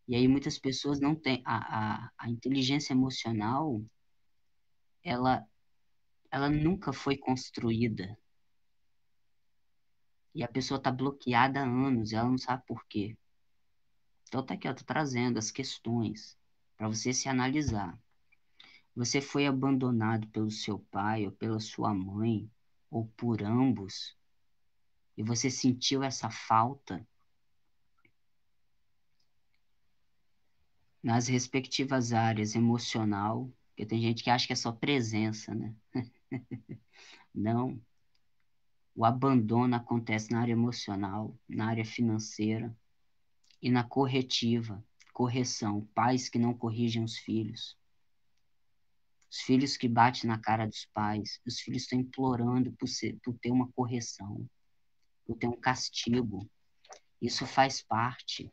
E aí muitas pessoas não têm a inteligência emocional, ela ela nunca foi construída. E a pessoa está bloqueada há anos, e ela não sabe por quê. Então tá aqui, eu tô trazendo as questões para você se analisar. Você foi abandonado pelo seu pai ou pela sua mãe, ou por ambos, e você sentiu essa falta nas respectivas áreas emocional, porque tem gente que acha que é só presença, né? Não. O abandono acontece na área emocional, na área financeira e na corretiva, correção, pais que não corrigem os filhos que batem na cara dos pais, os filhos estão implorando por ter uma correção, por ter um castigo. Isso faz parte.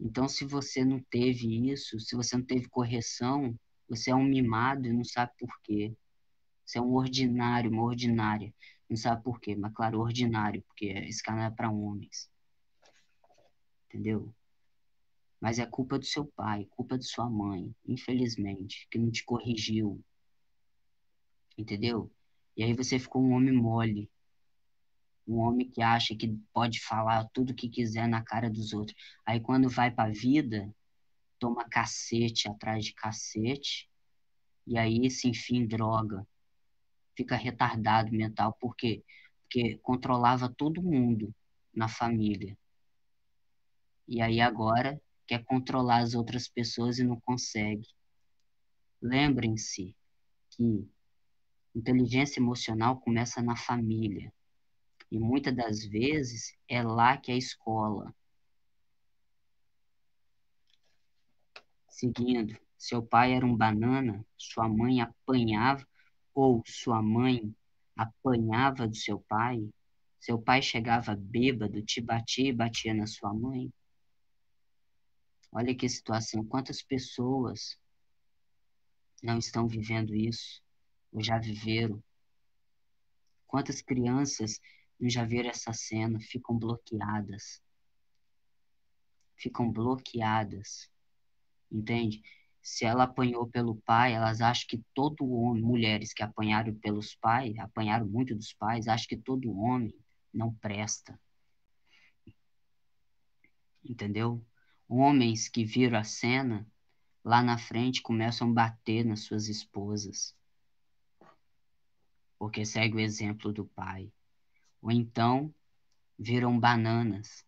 Então, se você não teve isso, se você não teve correção, você é um mimado e não sabe por quê. Você é um ordinário, uma ordinária. Não sabe por quê, mas claro, ordinário, porque esse canal é para homens. Entendeu? Mas é culpa do seu pai, culpa de sua mãe, infelizmente, que não te corrigiu. Entendeu? E aí você ficou um homem mole, um homem que acha que pode falar tudo o que quiser na cara dos outros. Aí quando vai pra vida, toma cacete atrás de cacete, e aí se enfia em droga, fica retardado mental. Por quê? Porque controlava todo mundo na família. E aí agora quer controlar as outras pessoas e não consegue. Lembrem-se que Inteligência emocional começa na família. E muitas das vezes é lá que é a escola. Seguindo, seu pai era um banana, sua mãe apanhava, ou sua mãe apanhava do seu pai chegava bêbado, te batia e batia na sua mãe. Olha que situação, quantas pessoas não estão vivendo isso, ou já viveram? Quantas crianças não já viram essa cena, ficam bloqueadas, entende? Se ela apanhou pelo pai, elas acham que todo homem, mulheres que apanharam pelos pais, apanharam muito dos pais, acham que todo homem não presta, entendeu? Homens que viram a cena, lá na frente começam a bater nas suas esposas, porque segue o exemplo do pai. Ou então viram bananas,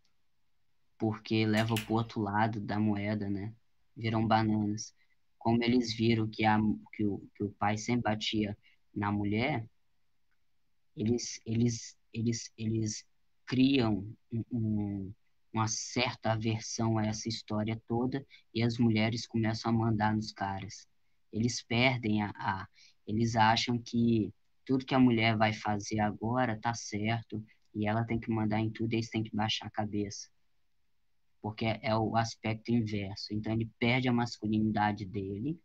porque levam para o outro lado da moeda, né? Viram bananas. Como eles viram que o pai sempre batia na mulher, eles criam uma certa aversão a essa história toda e as mulheres começam a mandar nos caras. Eles perdem eles acham que tudo que a mulher vai fazer agora tá certo e ela tem que mandar em tudo e eles têm que baixar a cabeça, porque é o aspecto inverso. Então ele perde a masculinidade dele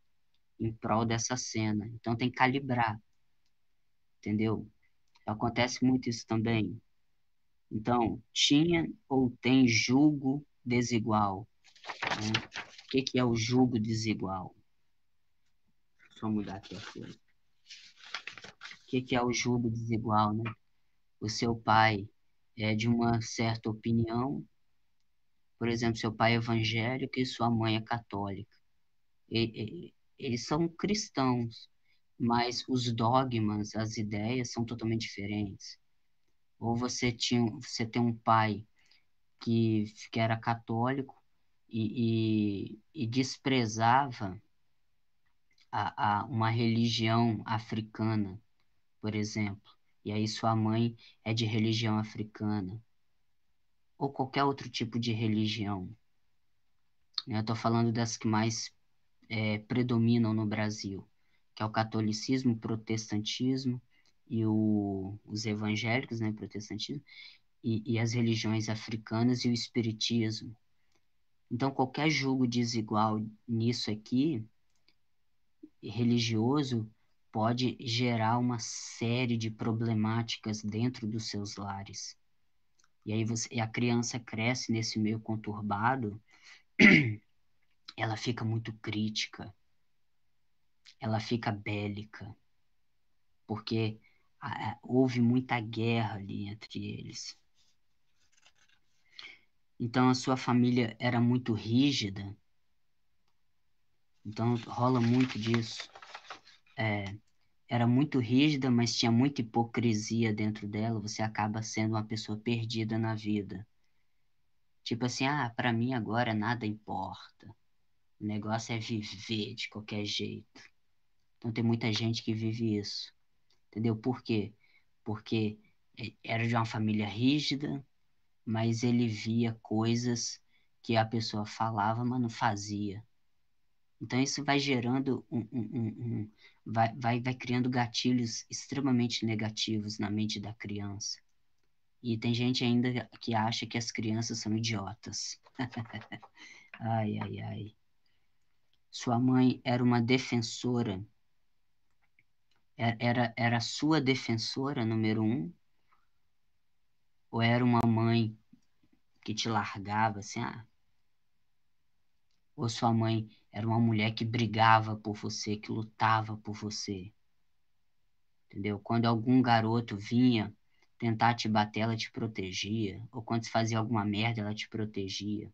em prol dessa cena. Então tem que calibrar, entendeu? Acontece muito isso também. Então, tinha ou tem julgo desigual, né? O que que é o julgo desigual? Deixa eu mudar aqui a coisa. O que que é o julgo desigual, né? O seu pai é de uma certa opinião, por exemplo, seu pai é evangélico e sua mãe é católica. Eles são cristãos, mas os dogmas, as ideias são totalmente diferentes. Ou você tem um pai que era católico e desprezava uma religião africana, por exemplo. E aí sua mãe é de religião africana, ou qualquer outro tipo de religião, né? Eu estou falando das que mais predominam no Brasil, que é o catolicismo, o protestantismo e os evangélicos, né, protestantismo, e as religiões africanas e o espiritismo. Então, qualquer julgo desigual nisso aqui, religioso, pode gerar uma série de problemáticas dentro dos seus lares. E aí e a criança cresce nesse meio conturbado, ela fica muito crítica, ela fica bélica, porque houve muita guerra ali entre eles. Então a sua família era muito rígida, então rola muito disso. Era muito rígida, mas tinha muita hipocrisia dentro dela, você acaba sendo uma pessoa perdida na vida. Tipo assim, para mim agora nada importa. O negócio é viver de qualquer jeito. Então tem muita gente que vive isso. Entendeu? Por quê? Porque era de uma família rígida, mas ele via coisas que a pessoa falava, mas não fazia. Então isso vai gerando vai criando gatilhos extremamente negativos na mente da criança. E tem gente ainda que acha que as crianças são idiotas. Ai, ai, ai. Sua mãe era uma defensora, era a sua defensora número um, ou era uma mãe que te largava assim, ou sua mãe era uma mulher que brigava por você, que lutava por você, entendeu? Quando algum garoto vinha tentar te bater, ela te protegia, ou quando você fazia alguma merda, ela te protegia.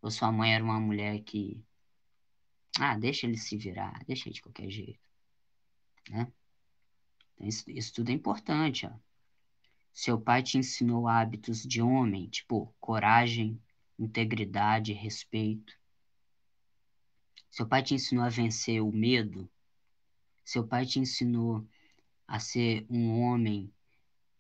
Ou sua mãe era uma mulher que, deixa ele se virar, deixa ele de qualquer jeito, né? Então, isso tudo é importante, ó. Seu pai te ensinou hábitos de homem, tipo coragem, integridade, respeito. Seu pai te ensinou a vencer o medo. Seu pai te ensinou a ser um homem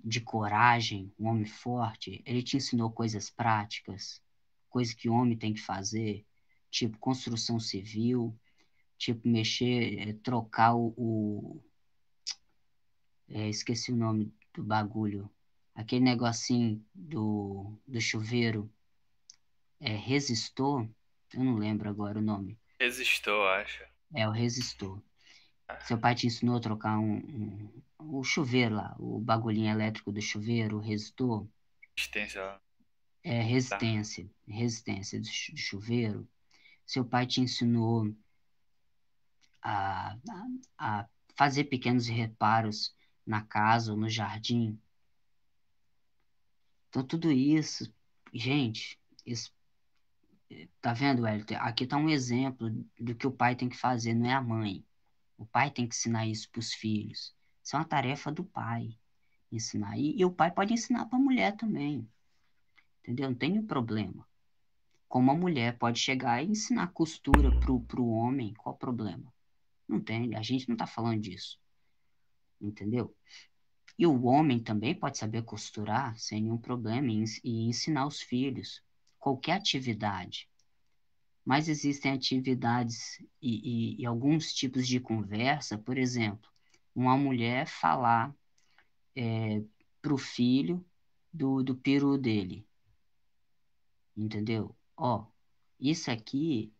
de coragem, um homem forte, ele te ensinou coisas práticas, coisas que o homem tem que fazer, tipo construção civil, tipo mexer, trocar esqueci o nome do bagulho, aquele negocinho do chuveiro, resistor, eu não lembro agora o nome, Resistou, acho. é o resistor. Seu Ah, pai te ensinou a trocar o chuveiro lá, o bagulhinho elétrico do chuveiro, o resistor, existência. Tá. resistência do chuveiro. Seu pai te ensinou a, a fazer pequenos reparos na casa ou no jardim. Então, tudo isso, gente, isso, tá vendo, Wellington? Aqui tá um exemplo do que o pai tem que fazer, não é a mãe. O pai tem que ensinar isso para os filhos. Isso é uma tarefa do pai, ensinar. E o pai pode ensinar para a mulher também, entendeu? Não tem nenhum problema. Como a mulher pode chegar e ensinar costura pro homem, qual o problema? Não tem, a gente não está falando disso, entendeu? E o homem também pode saber costurar sem nenhum problema e ensinar os filhos qualquer atividade. Mas existem atividades e alguns tipos de conversa, por exemplo, uma mulher falar para o filho do peru dele, entendeu? Ó, isso aqui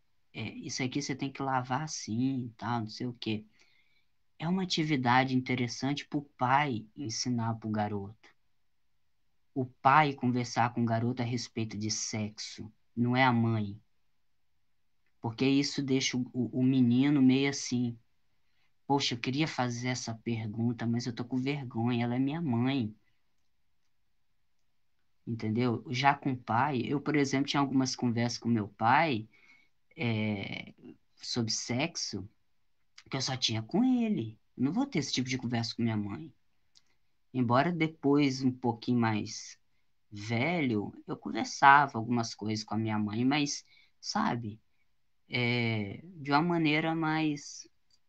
você tem que lavar assim, e tal, não sei o quê. É uma atividade interessante para o pai ensinar para o garoto. O pai conversar com o garoto a respeito de sexo, não é a mãe. Porque isso deixa o menino meio assim. Poxa, eu queria fazer essa pergunta, mas eu tô com vergonha, ela é minha mãe, entendeu? Já com o pai, eu, por exemplo, tinha algumas conversas com meu pai é, sobre sexo que eu só tinha com ele. Eu não vou ter esse tipo de conversa com minha mãe. Embora depois, um pouquinho mais velho, eu conversava algumas coisas com a minha mãe, mas, sabe, de uma maneira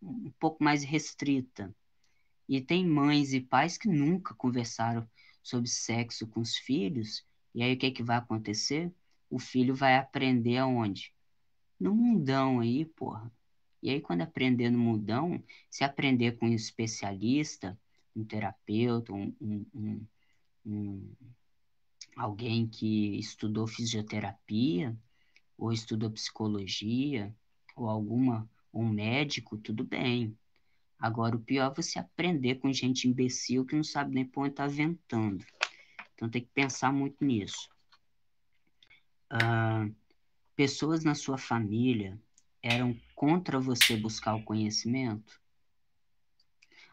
um pouco mais restrita. E tem mães e pais que nunca conversaram sobre sexo com os filhos, e aí o que é que vai acontecer? O filho vai aprender aonde? No mundão aí, porra. E aí, quando aprender no mundão, se aprender com um especialista, um terapeuta, um- alguém que estudou fisioterapia, ou estudou psicologia, ou um médico, tudo bem. Agora, o pior é você aprender com gente imbecil que não sabe nem por onde está ventando. Então, tem que pensar muito nisso. Ah, pessoas na sua família eram contra você buscar o conhecimento?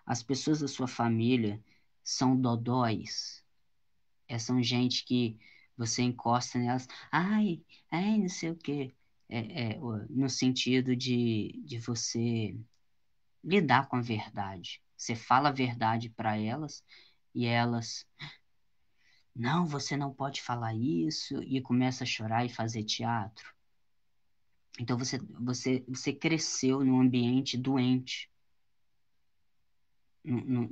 As pessoas da sua família são dodóis? São gente que você encosta nelas, ai, não sei o quê. No sentido de você lidar com a verdade. Você fala a verdade para elas e elas, não, você não pode falar isso, e começa a chorar e fazer teatro. Então você cresceu num ambiente doente, num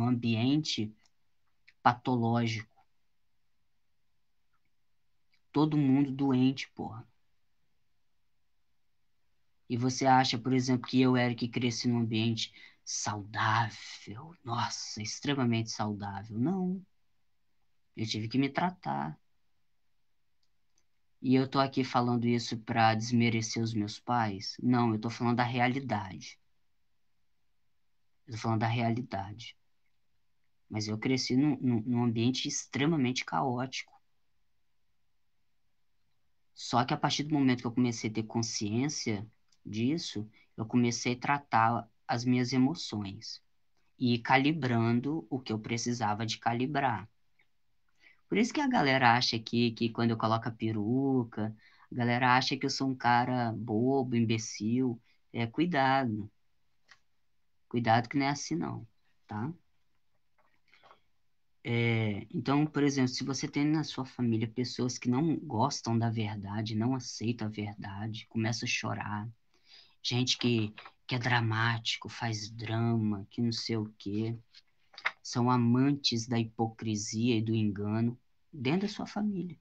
ambiente patológico. Todo mundo doente, porra. E você acha, por exemplo, que eu, Eric, cresci num ambiente saudável? Nossa, extremamente saudável. Não, eu tive que me tratar. E eu tô aqui falando isso para desmerecer os meus pais? Não, eu tô falando da realidade. Eu tô falando da realidade. Mas eu cresci num ambiente extremamente caótico. Só que a partir do momento que eu comecei a ter consciência disso, eu comecei a tratar as minhas emoções e ir calibrando o que eu precisava de calibrar. Por isso que a galera acha que quando eu coloco a peruca, a galera acha que eu sou um cara bobo, imbecil. Cuidado, cuidado que não é assim não, tá? Então, por exemplo, se você tem na sua família pessoas que não gostam da verdade, não aceitam a verdade, começa a chorar, gente que é dramático, faz drama, que não sei o quê. São amantes da hipocrisia e do engano dentro da sua família.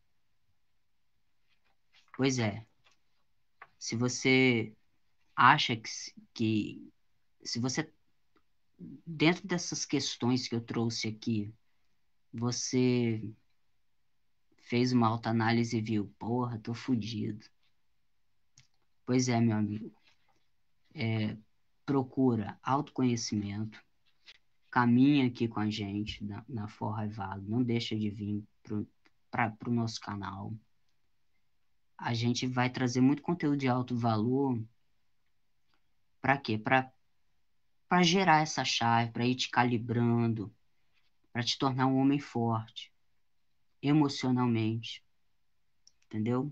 Pois é, se você acha se você, dentro dessas questões que eu trouxe aqui, você fez uma autoanálise e viu, porra, tô fudido. Pois é, meu amigo, procura autoconhecimento, caminha aqui com a gente na Forraivado, não deixa de vir para o nosso canal. A gente vai trazer muito conteúdo de alto valor. Para quê? Para gerar essa chave, para ir te calibrando, para te tornar um homem forte, emocionalmente, entendeu?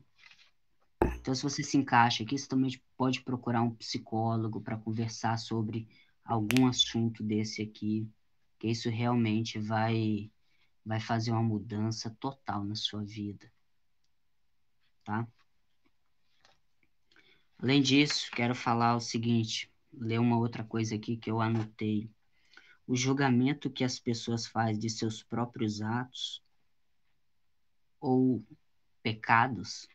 Então, se você se encaixa aqui, você também pode procurar um psicólogo para conversar sobre algum assunto desse aqui, que isso realmente vai fazer uma mudança total na sua vida, tá? Além disso, quero falar o seguinte, ler uma outra coisa aqui que eu anotei. O julgamento que as pessoas fazem de seus próprios atos ou pecados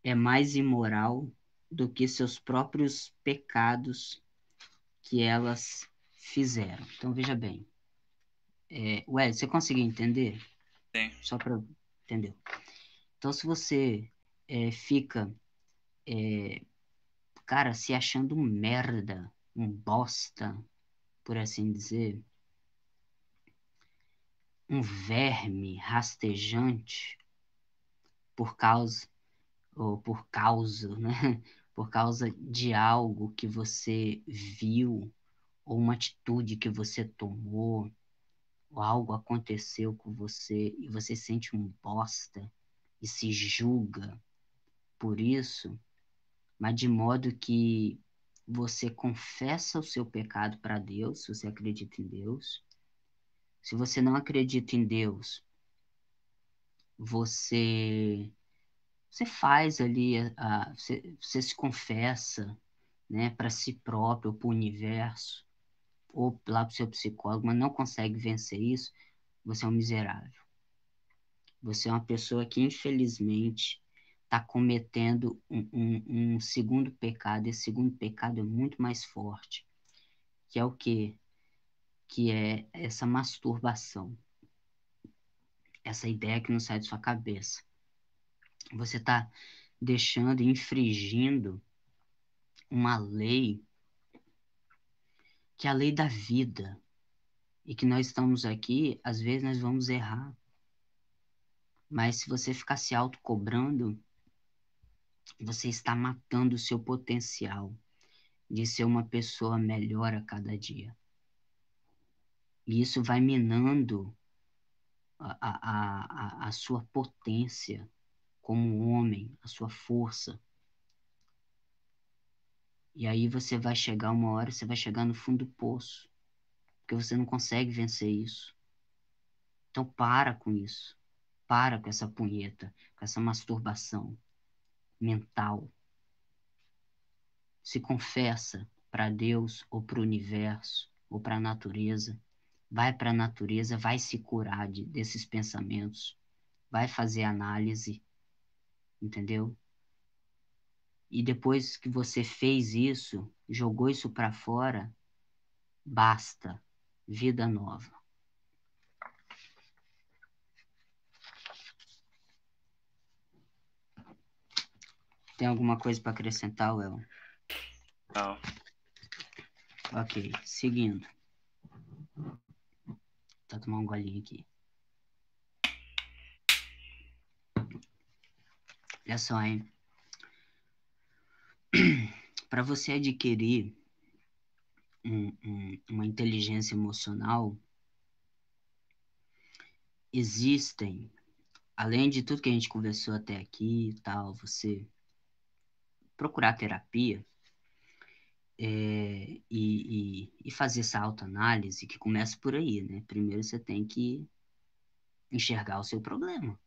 é mais imoral do que seus próprios pecados que elas fizeram. Então, veja bem. Ué, você conseguiu entender? Sim. Só para entender. Então, se você fica, cara, se achando um merda, um bosta, por assim dizer, um verme rastejante por causa, ou por causa, né? Por causa de algo que você viu, ou uma atitude que você tomou, ou algo aconteceu com você e você sente um bosta e se julga por isso, mas de modo que você confessa o seu pecado para Deus, se você acredita em Deus. Se você não acredita em Deus, você você faz ali, você se confessa, né, para si próprio, para o universo, ou lá para o seu psicólogo, mas não consegue vencer isso, você é um miserável. Você é uma pessoa que, infelizmente, está cometendo um segundo pecado. Esse segundo pecado é muito mais forte, que é o quê? Que é essa masturbação, essa ideia que não sai de sua cabeça. Você está deixando e infringindo uma lei que é a lei da vida. E que nós estamos aqui, às vezes nós vamos errar. Mas se você ficar se autocobrando, você está matando o seu potencial de ser uma pessoa melhor a cada dia. E isso vai minando a sua potência como homem, a sua força. E aí você vai chegar uma hora, você vai chegar no fundo do poço, porque você não consegue vencer isso. Então para com isso. Para com essa punheta, com essa masturbação mental. Se confessa para Deus ou para o universo ou para a natureza. Vai para a natureza, vai se curar desses pensamentos, vai fazer análise, entendeu? E depois que você fez isso, jogou isso para fora, basta, vida nova. Tem alguma coisa para acrescentar, El? Não. Ok, seguindo. Tá tomar um golinho aqui. Olha só, hein? Para você adquirir uma inteligência emocional, existem, além de tudo que a gente conversou até aqui e tal, você procurar terapia e fazer essa autoanálise que começa por aí, né? Primeiro você tem que enxergar o seu problema,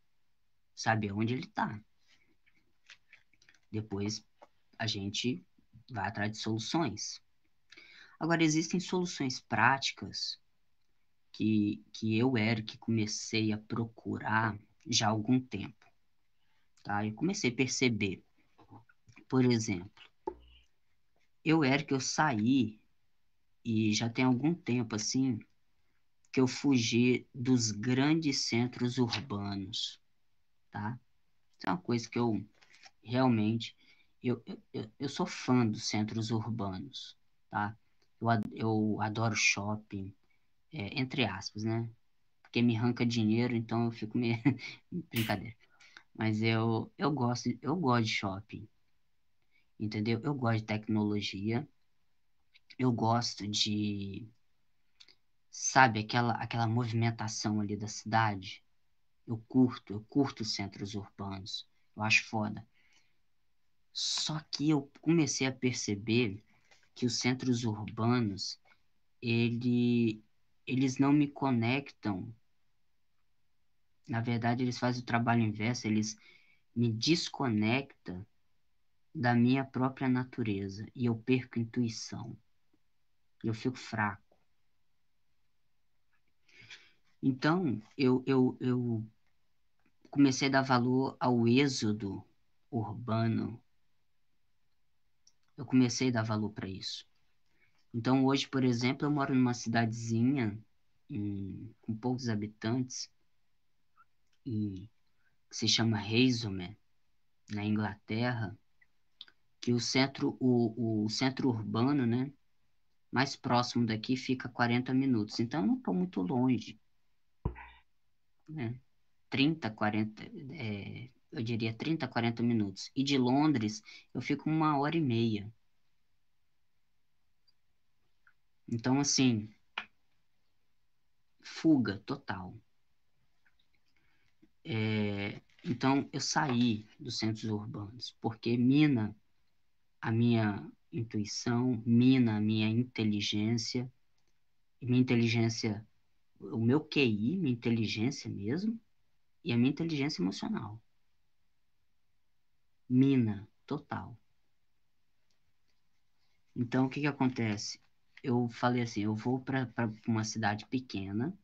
saber onde ele está. Depois a gente vai atrás de soluções. Agora, existem soluções práticas que eu, Eric, comecei a procurar já há algum tempo, tá? Eu comecei a perceber, por exemplo, Eric, eu saí e já tem algum tempo, assim, que eu fugi dos grandes centros urbanos, tá? Isso é uma coisa que eu realmente, eu sou fã dos centros urbanos, tá? Eu adoro shopping, entre aspas, né? Porque me arranca dinheiro, então eu fico meio... Brincadeira. Mas eu gosto de shopping, entendeu? Eu gosto de tecnologia, eu gosto de, sabe, aquela movimentação ali da cidade. Eu curto os centros urbanos, eu acho foda. Só que eu comecei a perceber que os centros urbanos, eles não me conectam. Na verdade, eles fazem o trabalho inverso, eles me desconectam da minha própria natureza e eu perco intuição. Eu fico fraco. Então, eu comecei a dar valor ao êxodo urbano. Eu comecei a dar valor para isso. Então, hoje, por exemplo, eu moro numa cidadezinha com poucos habitantes, que se chama Hazelmere, na Inglaterra, que o centro urbano, né, mais próximo daqui fica 40 minutos. Então, eu não estou muito longe, né? 30, 40, eu diria 30, 40 minutos. E de Londres, eu fico 1 hora e meia. Então, assim, fuga total. Então, eu saí dos centros urbanos, porque mina a minha intuição, mina a minha inteligência, o meu QI, minha inteligência mesmo, e a minha inteligência emocional. Mina total. Então, o que que acontece? Eu falei assim, eu vou para uma cidade pequena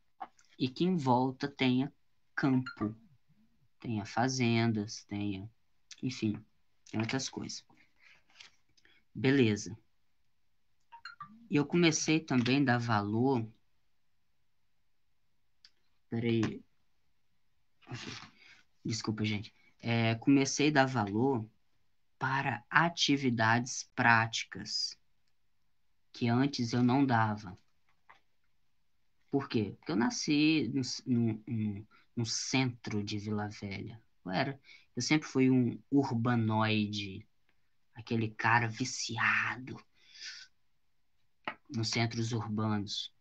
e que em volta tenha campo, tenha fazendas, enfim, tem outras coisas. Beleza. E eu comecei também a dar valor. Peraí, desculpa, gente. Comecei a dar valor para atividades práticas que antes eu não dava. Por quê? Porque eu nasci no centro de Vila Velha. Eu sempre fui um urbanoide, aquele cara viciado nos centros urbanos.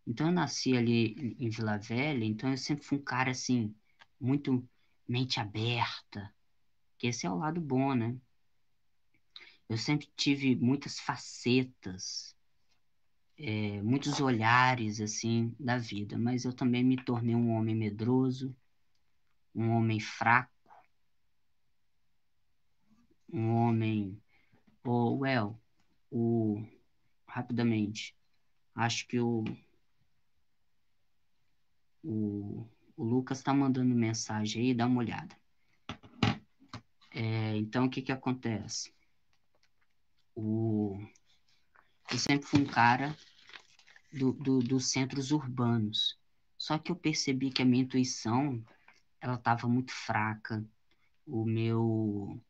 Então eu nasci ali em Vila Velha, então eu sempre fui um cara assim, muito mente aberta, que esse é o lado bom, né? Eu sempre tive muitas facetas, muitos olhares assim da vida, mas eu também me tornei um homem medroso, um homem fraco, um homem, well, o rapidamente, acho que o, o Lucas está mandando mensagem aí, dá uma olhada. Então, o que que acontece? Eu sempre fui um cara dos centros urbanos. Só que eu percebi que a minha intuição, ela estava muito fraca. O meu,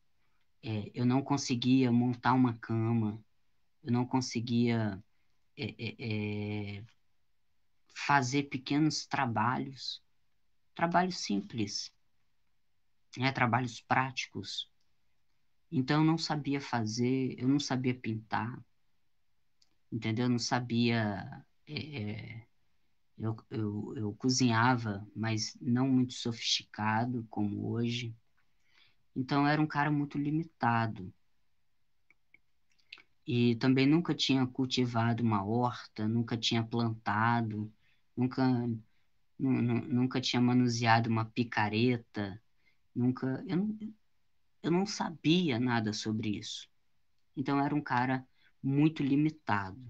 eu não conseguia montar uma cama, eu não conseguia é, é, é, fazer pequenos trabalhos simples, né? Trabalhos práticos. Então eu não sabia fazer, eu não sabia pintar, entendeu? Eu não sabia. Eu cozinhava, mas não muito sofisticado como hoje. Então eu era um cara muito limitado. E também nunca tinha cultivado uma horta, nunca tinha plantado, nunca, nunca tinha manuseado uma picareta, nunca, eu não sabia nada sobre isso. Então eu era um cara muito limitado.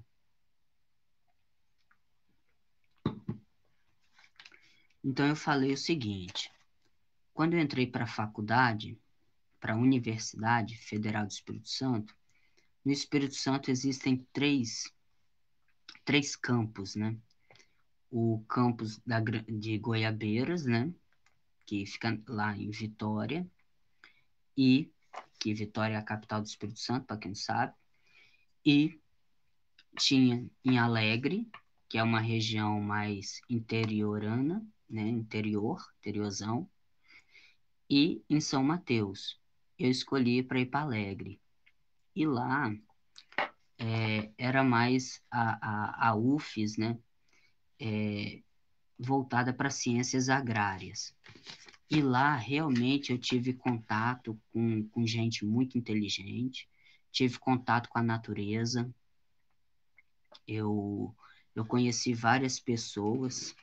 Então eu falei o seguinte: quando eu entrei para a faculdade, para a Universidade Federal do Espírito Santo, no Espírito Santo existem três campos, né? O campus de Goiabeiras, né? Que fica lá em Vitória, e que Vitória é a capital do Espírito Santo, para quem não sabe, e tinha em Alegre, que é uma região mais interiorana, né? Interiorzão, e em São Mateus. Eu escolhi para ir para Alegre. E lá era mais a UFES, né? Voltada para ciências agrárias. E lá realmente eu tive contato com gente muito inteligente, tive contato com a natureza, eu, eu conheci várias pessoas,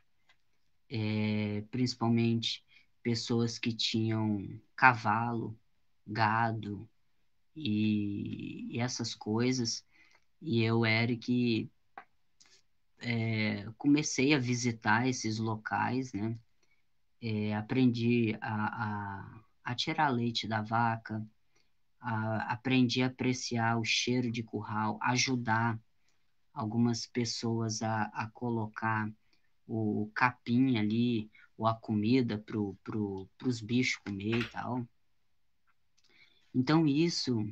principalmente pessoas que tinham cavalo, gado e essas coisas. E eu, Eric, comecei a visitar esses locais, né? Aprendi a tirar leite da vaca, aprendi a apreciar o cheiro de curral, ajudar algumas pessoas a colocar o capim ali, ou a comida pros bichos comer e tal. Então isso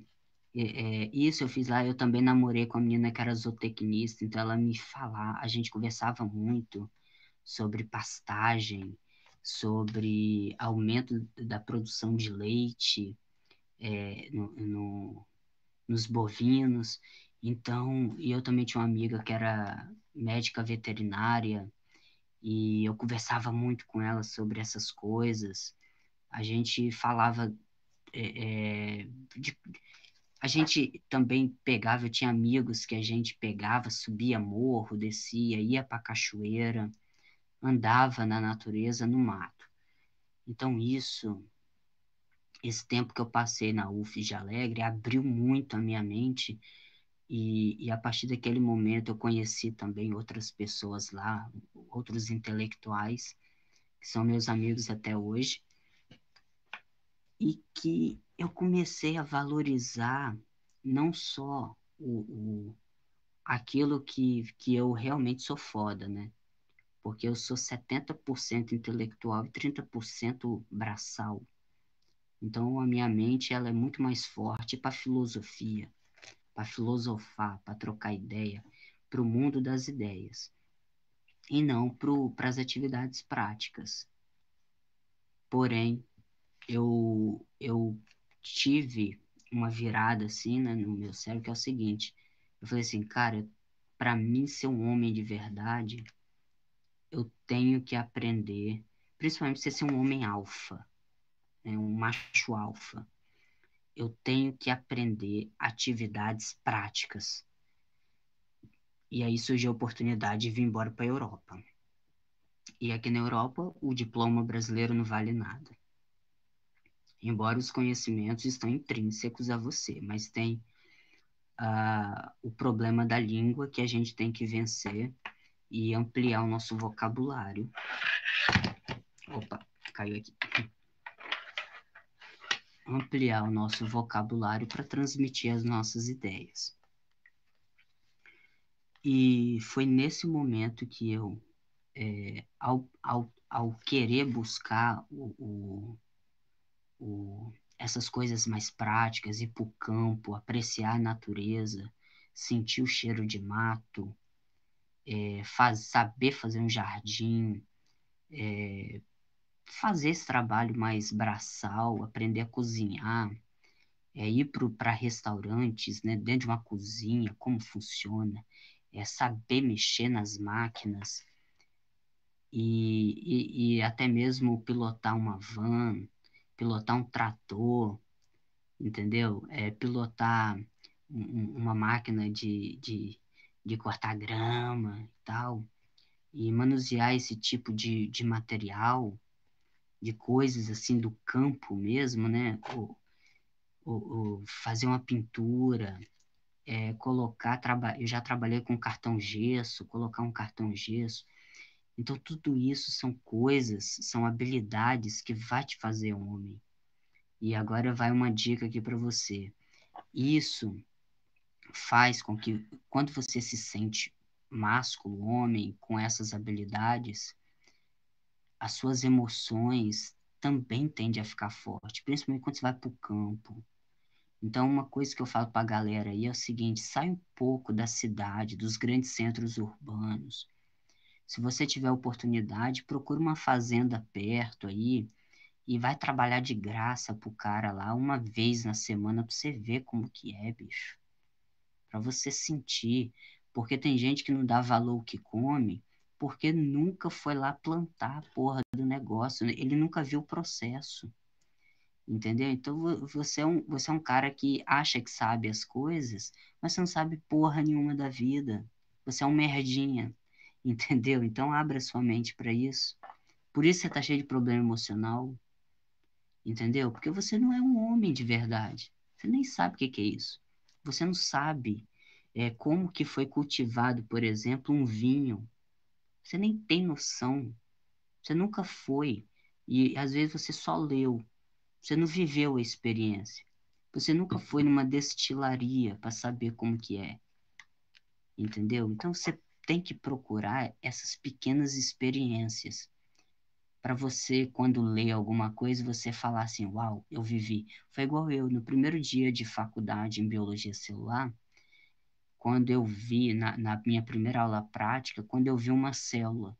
eu fiz lá. Eu também namorei com a menina que era zootecnista, então ela me falava, a gente conversava muito sobre pastagem, sobre aumento da produção de leite é, no, no, nos bovinos. Então, e eu também tinha uma amiga que era médica veterinária e eu conversava muito com ela sobre essas coisas. A gente falava é, é, de, a gente também pegava, eu tinha amigos que a gente pegava, subia morro, descia, ia para cachoeira, andava na natureza, no mato. Então esse tempo que eu passei na UF de Alegre abriu muito a minha mente e a partir daquele momento eu conheci também outras pessoas lá, outros intelectuais, que são meus amigos até hoje, e que eu comecei a valorizar não só aquilo que eu realmente sou foda, né? Porque eu sou 70% intelectual e 30% braçal. Então a minha mente ela é muito mais forte para filosofia, para filosofar, para trocar ideia, para o mundo das ideias, e não para as atividades práticas. Porém, eu tive uma virada assim, né, no meu cérebro, que é o seguinte: eu falei assim, cara, para mim ser um homem de verdade, eu tenho que aprender, principalmente você ser um homem alfa, né, um macho alfa. Eu tenho que aprender atividades práticas. E aí surgiu a oportunidade de vir embora para a Europa. E aqui na Europa, o diploma brasileiro não vale nada. Embora os conhecimentos estão intrínsecos a você, mas tem o problema da língua que a gente tem que vencer e ampliar o nosso vocabulário. Opa, caiu aqui. Ampliar o nosso vocabulário para transmitir as nossas ideias. E foi nesse momento que eu, ao querer buscar essas coisas mais práticas, ir para o campo, apreciar a natureza, sentir o cheiro de mato, saber fazer um jardim, fazer esse trabalho mais braçal, aprender a cozinhar, ir para restaurantes, né, dentro de uma cozinha, como funciona, saber mexer nas máquinas e até mesmo pilotar uma van, pilotar um trator, entendeu? Pilotar uma máquina de cortar grama e tal, e manusear esse tipo de material, de coisas assim do campo mesmo, né? Ou fazer uma pintura. eu já trabalhei com cartão gesso, colocar um cartão gesso. Então, tudo isso são coisas, são habilidades que vai te fazer homem. E agora vai uma dica aqui para você. Isso faz com que, quando você se sente másculo, homem, com essas habilidades, as suas emoções também tendem a ficar forte, principalmente quando você vai para o campo. Então, uma coisa que eu falo para a galera aí é o seguinte: sai um pouco da cidade, dos grandes centros urbanos. Se você tiver oportunidade, procura uma fazenda perto aí e vai trabalhar de graça pro cara lá uma vez na semana pra você ver como que é, bicho. Pra você sentir. Porque tem gente que não dá valor ao que come porque nunca foi lá plantar a porra do negócio. Ele nunca viu o processo. Entendeu? Então você é um cara que acha que sabe as coisas, mas você não sabe porra nenhuma da vida. Você é um merdinha. Entendeu? Então abra sua mente para isso. Por isso você tá cheio de problema emocional. Entendeu? Porque você não é um homem de verdade. Você nem sabe o que que é isso. Você não sabe como que foi cultivado, por exemplo, um vinho. Você nem tem noção. Você nunca foi. E às vezes você só leu. Você não viveu a experiência. Você nunca foi numa destilaria para saber como que é. Entendeu? Então você tem que procurar essas pequenas experiências para você, quando lê alguma coisa, você falar assim, uau, eu vivi. Foi igual eu, no primeiro dia de faculdade em biologia celular, quando eu vi, na minha primeira aula prática, quando eu vi uma célula,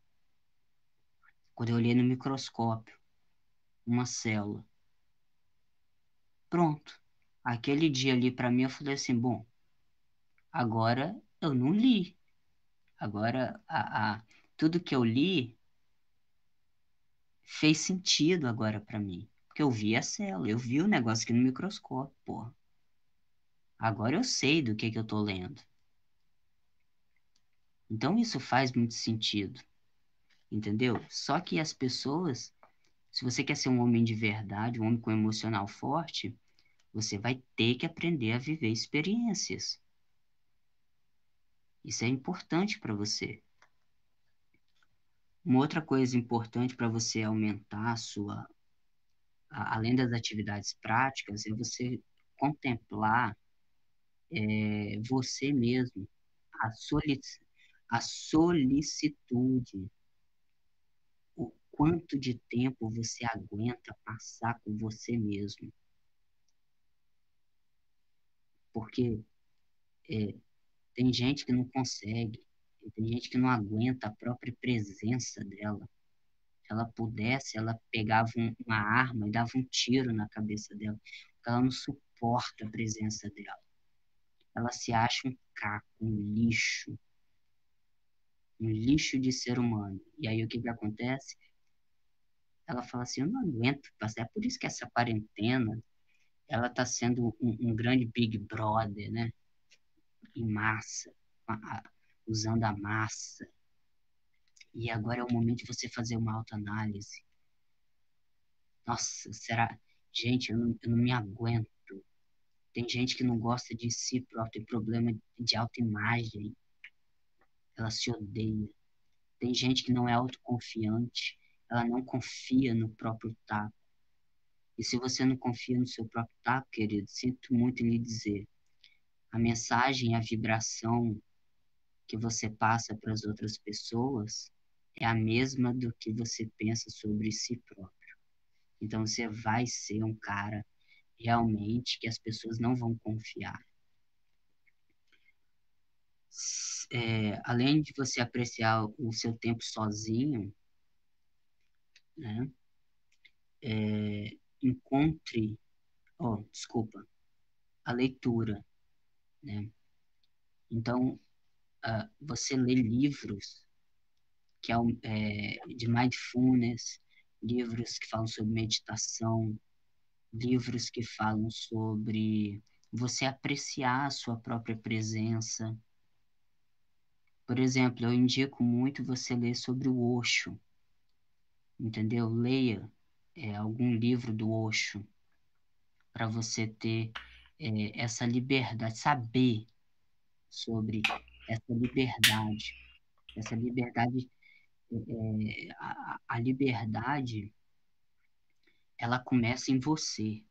quando eu olhei no microscópio, uma célula. Pronto. Aquele dia ali, para mim, eu falei assim, bom, agora eu não li. Agora, tudo que eu li fez sentido agora para mim. Porque eu vi a célula, eu vi o negócio aqui no microscópio, porra. Agora eu sei do que eu tô lendo. Então isso faz muito sentido, entendeu? Só que as pessoas, se você quer ser um homem de verdade, um homem com emocional forte, você vai ter que aprender a viver experiências. Isso é importante para você. Uma outra coisa importante para você aumentar além das atividades práticas, é você contemplar você mesmo, a, solic, a solicitude, o quanto de tempo você aguenta passar com você mesmo. Porque é, tem gente que não consegue, tem gente que não aguenta a própria presença dela. Se ela pudesse, ela pegava uma arma e dava um tiro na cabeça dela, porque ela não suporta a presença dela. Ela se acha um caco, um lixo de ser humano. E aí o que que acontece? Ela fala assim, eu não aguento passar. É por isso que essa quarentena, ela está sendo um grande Big Brother, né? Em massa, usando a massa. E agora é o momento de você fazer uma autoanálise. Nossa, será? Gente, eu não me aguento. Tem gente que não gosta de si próprio, tem problema de autoimagem. Ela se odeia. Tem gente que não é autoconfiante. Ela não confia no próprio taco. E se você não confia no seu próprio taco, querido, sinto muito em lhe dizer. A mensagem, a vibração que você passa para as outras pessoas é a mesma do que você pensa sobre si próprio. Então você vai ser um cara realmente que as pessoas não vão confiar. Além de você apreciar o seu tempo sozinho, né? Encontre, oh, desculpa, a leitura, né? Então, você lê livros de mindfulness, livros que falam sobre meditação, livros que falam sobre você apreciar a sua própria presença. Por exemplo, eu indico muito você ler sobre o Osho, entendeu? Leia algum livro do Osho para você ter essa liberdade, saber. sobre essa liberdade. Essa liberdade, a liberdade, ela começa em você.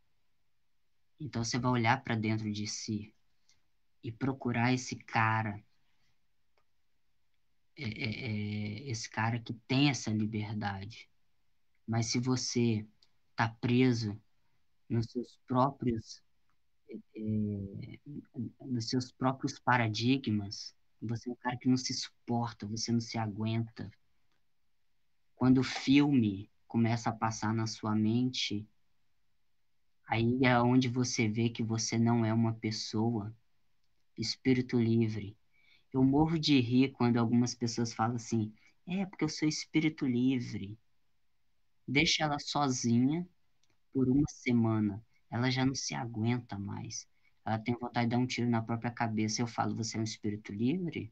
Então você vai olhar para dentro de si e procurar esse cara que tem essa liberdade. Mas se você está preso nos seus próprios, é, nos seus próprios paradigmas, você é um cara que não se suporta, você não se aguenta. Quando o filme começa a passar na sua mente, aí é onde você vê que você não é uma pessoa, espírito livre. Eu morro de rir quando algumas pessoas falam assim: é porque eu sou espírito livre. Deixa ela sozinha por uma semana. Ela já não se aguenta mais. Ela tem vontade de dar um tiro na própria cabeça. Eu falo: você é um espírito livre?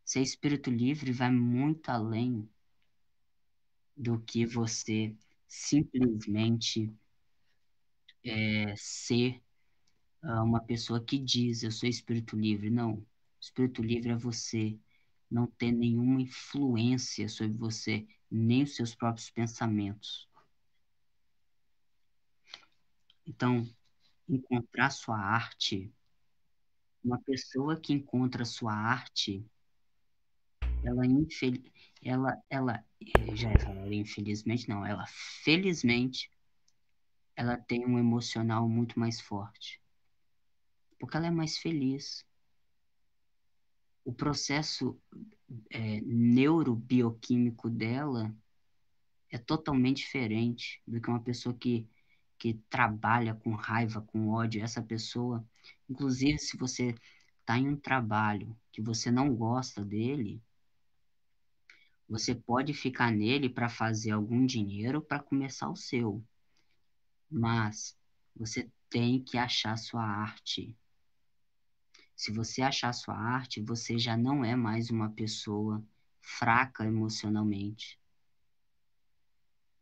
Ser espírito livre vai muito além do que você simplesmente ser uma pessoa que diz eu sou espírito livre. Não. Espírito livre é você não ter nenhuma influência sobre você, nem os seus próprios pensamentos. Então, encontrar sua arte, uma pessoa que encontra sua arte, ela, infel... já ia falar infelizmente, não, ela felizmente, ela tem um emocional muito mais forte, porque ela é mais feliz. O processo neurobioquímico dela é totalmente diferente do que uma pessoa que trabalha com raiva, com ódio. Essa pessoa, inclusive, se você está em um trabalho que você não gosta dele, você pode ficar nele para fazer algum dinheiro para começar o seu, mas você tem que achar sua arte. Se você achar sua arte, você já não é mais uma pessoa fraca emocionalmente,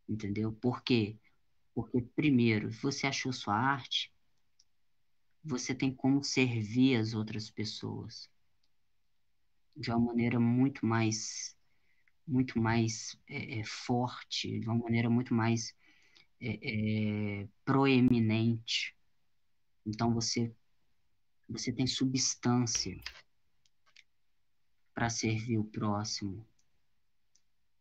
entendeu? Por quê? Porque, primeiro, você achou sua arte, você tem como servir as outras pessoas de uma maneira muito mais forte, de uma maneira muito mais proeminente. Então, você tem substância para servir o próximo,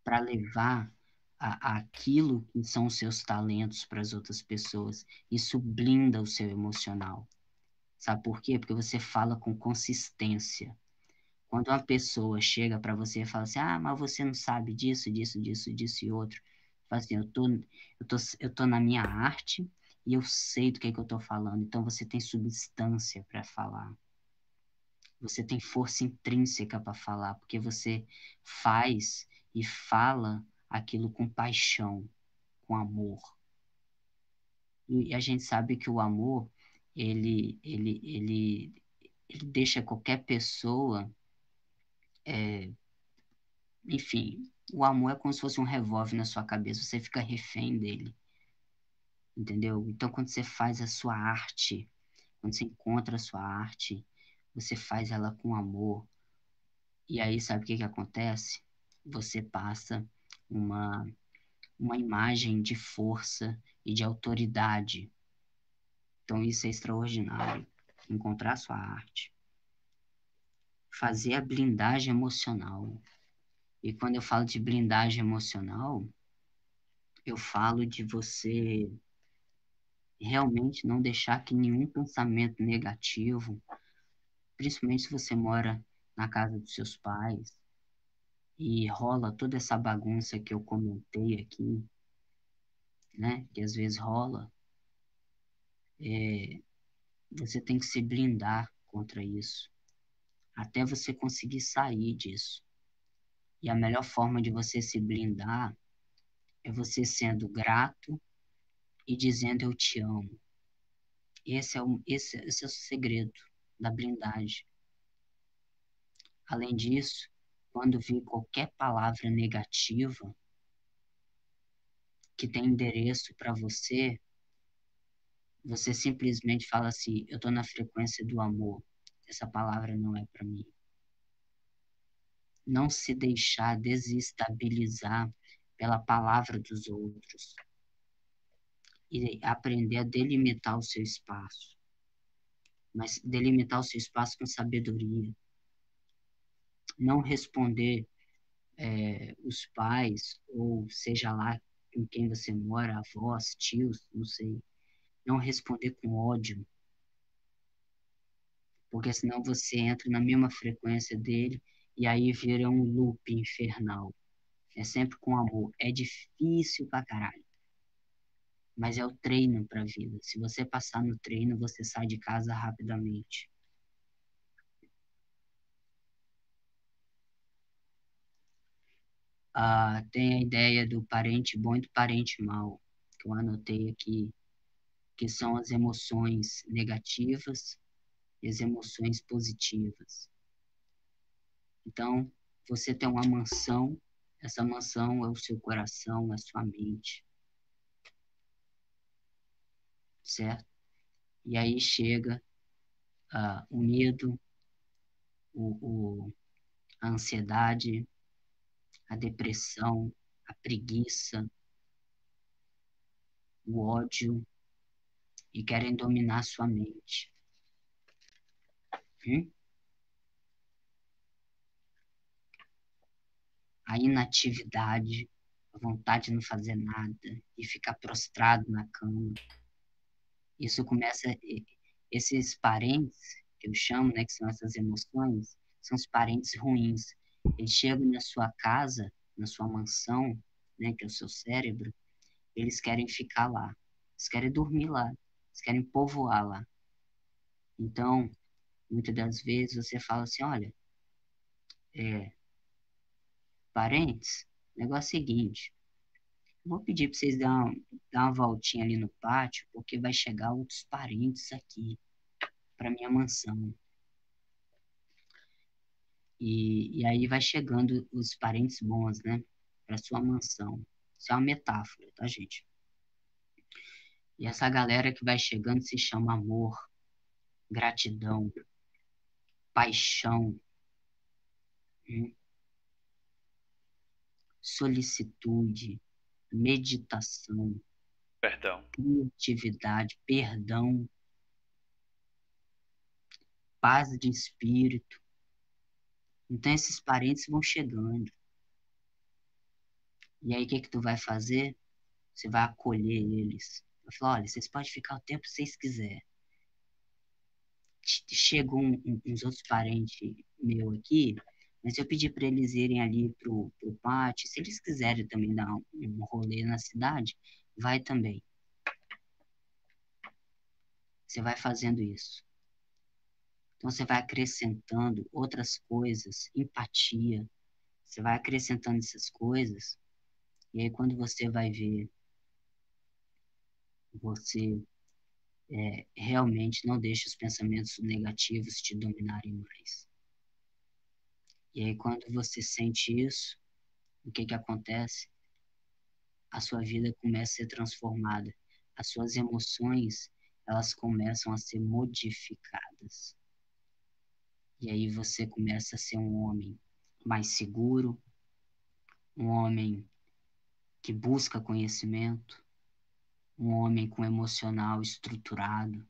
para levar aquilo que são os seus talentos para as outras pessoas. Isso blinda o seu emocional. Sabe por quê? Porque você fala com consistência. Quando uma pessoa chega para você e fala assim, ah, mas você não sabe disso, disso, disso, disso e outro. Fala assim, eu tô na minha arte e eu sei do que eu tô falando. Então você tem substância para falar. Você tem força intrínseca para falar, porque você faz e fala aquilo com paixão, com amor. E a gente sabe que o amor, ele, ele, ele, ele deixa qualquer pessoa, é, enfim, o amor é como se fosse um revólver na sua cabeça, você fica refém dele, entendeu? Então, quando você faz a sua arte, quando você encontra a sua arte, você faz ela com amor. E aí, sabe o que que acontece? Você passa uma, uma imagem de força e de autoridade. Então, isso é extraordinário. Encontrar a sua arte. Fazer a blindagem emocional. E quando eu falo de blindagem emocional, eu falo de você realmente não deixar que nenhum pensamento negativo, principalmente se você mora na casa dos seus pais e rola toda essa bagunça que eu comentei aqui, né? Que às vezes rola, é, você tem que se blindar contra isso, até você conseguir sair disso. E a melhor forma de você se blindar é você sendo grato e dizendo eu te amo. Esse é o segredo da blindagem. Além disso, quando vir qualquer palavra negativa que tem endereço para você, você simplesmente fala assim: eu estou na frequência do amor. essa palavra não é para mim. Não se deixar desestabilizar pela palavra dos outros e aprender a delimitar o seu espaço, mas delimitar o seu espaço com sabedoria, não responder os pais ou seja lá com quem você mora, avós, tios, não sei, não responder com ódio, porque senão você entra na mesma frequência dele e aí vira um loop infernal. É sempre com amor. É difícil pra caralho, mas é o treino pra vida. Se você passar no treino, você sai de casa rapidamente. Tem a ideia do parente bom e do parente mau, que eu anotei aqui, que são as emoções negativas e as emoções positivas. Então, você tem uma mansão, essa mansão é o seu coração, é a sua mente, certo? E aí chega o medo, a ansiedade, a depressão, a preguiça, o ódio e querem dominar sua mente. Hum? A inatividade, a vontade de não fazer nada e ficar prostrado na cama. Isso começa, esses parentes, que eu chamo, né, que são essas emoções, são os parentes ruins. Eles chegam na sua casa, na sua mansão, né, que é o seu cérebro, eles querem ficar lá, eles querem dormir lá, eles querem povoar lá. Então, muitas das vezes você fala assim, olha, é, parentes, o negócio é o seguinte, eu vou pedir para vocês dar uma voltinha ali no pátio, porque vai chegar outros parentes aqui para minha mansão. E aí vai chegando os parentes bons, né, para sua mansão. Isso é uma metáfora, tá, gente? E essa galera que vai chegando se chama amor, gratidão, paixão, hum, solicitude, meditação, Perdão. criatividade, perdão, paz de espírito. Então esses parentes vão chegando. E aí o que que tu vai fazer? Você vai acolher eles. Vai falar, olha, vocês podem ficar o tempo que vocês quiserem. Chegou uns outros parentes meu aqui, mas eu pedi para eles irem ali pro pátio. Se eles quiserem também dar um rolê na cidade, vai também. Você vai fazendo isso. Então você vai acrescentando outras coisas, empatia. Você vai acrescentando essas coisas, e aí quando você vai ver, você realmente não deixa os pensamentos negativos te dominarem mais. E aí quando você sente isso, o que que acontece? A sua vida começa a ser transformada. As suas emoções, elas começam a ser modificadas. E aí você começa a ser um homem mais seguro, um homem que busca conhecimento, um homem com emocional estruturado.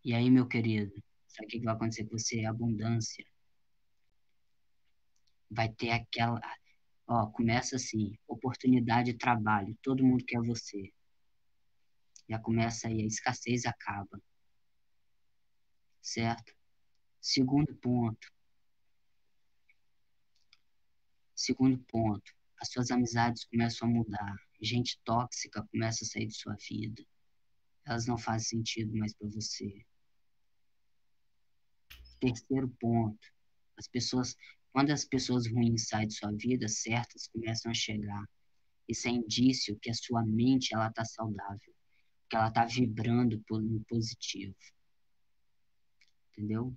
E aí, meu querido, sabe o que vai acontecer com você? Abundância. Vai ter aquela. Ó, começa assim: oportunidade de trabalho, todo mundo quer você. Já começa aí, a escassez acaba, certo? Segundo ponto, segundo ponto, as suas amizades começam a mudar. Gente tóxica começa a sair de sua vida. Elas não fazem sentido mais para você. Terceiro ponto, as pessoas, quando as pessoas ruins saem de sua vida, certas começam a chegar. Isso é indício que a sua mente ela está saudável, que ela está vibrando no positivo, entendeu?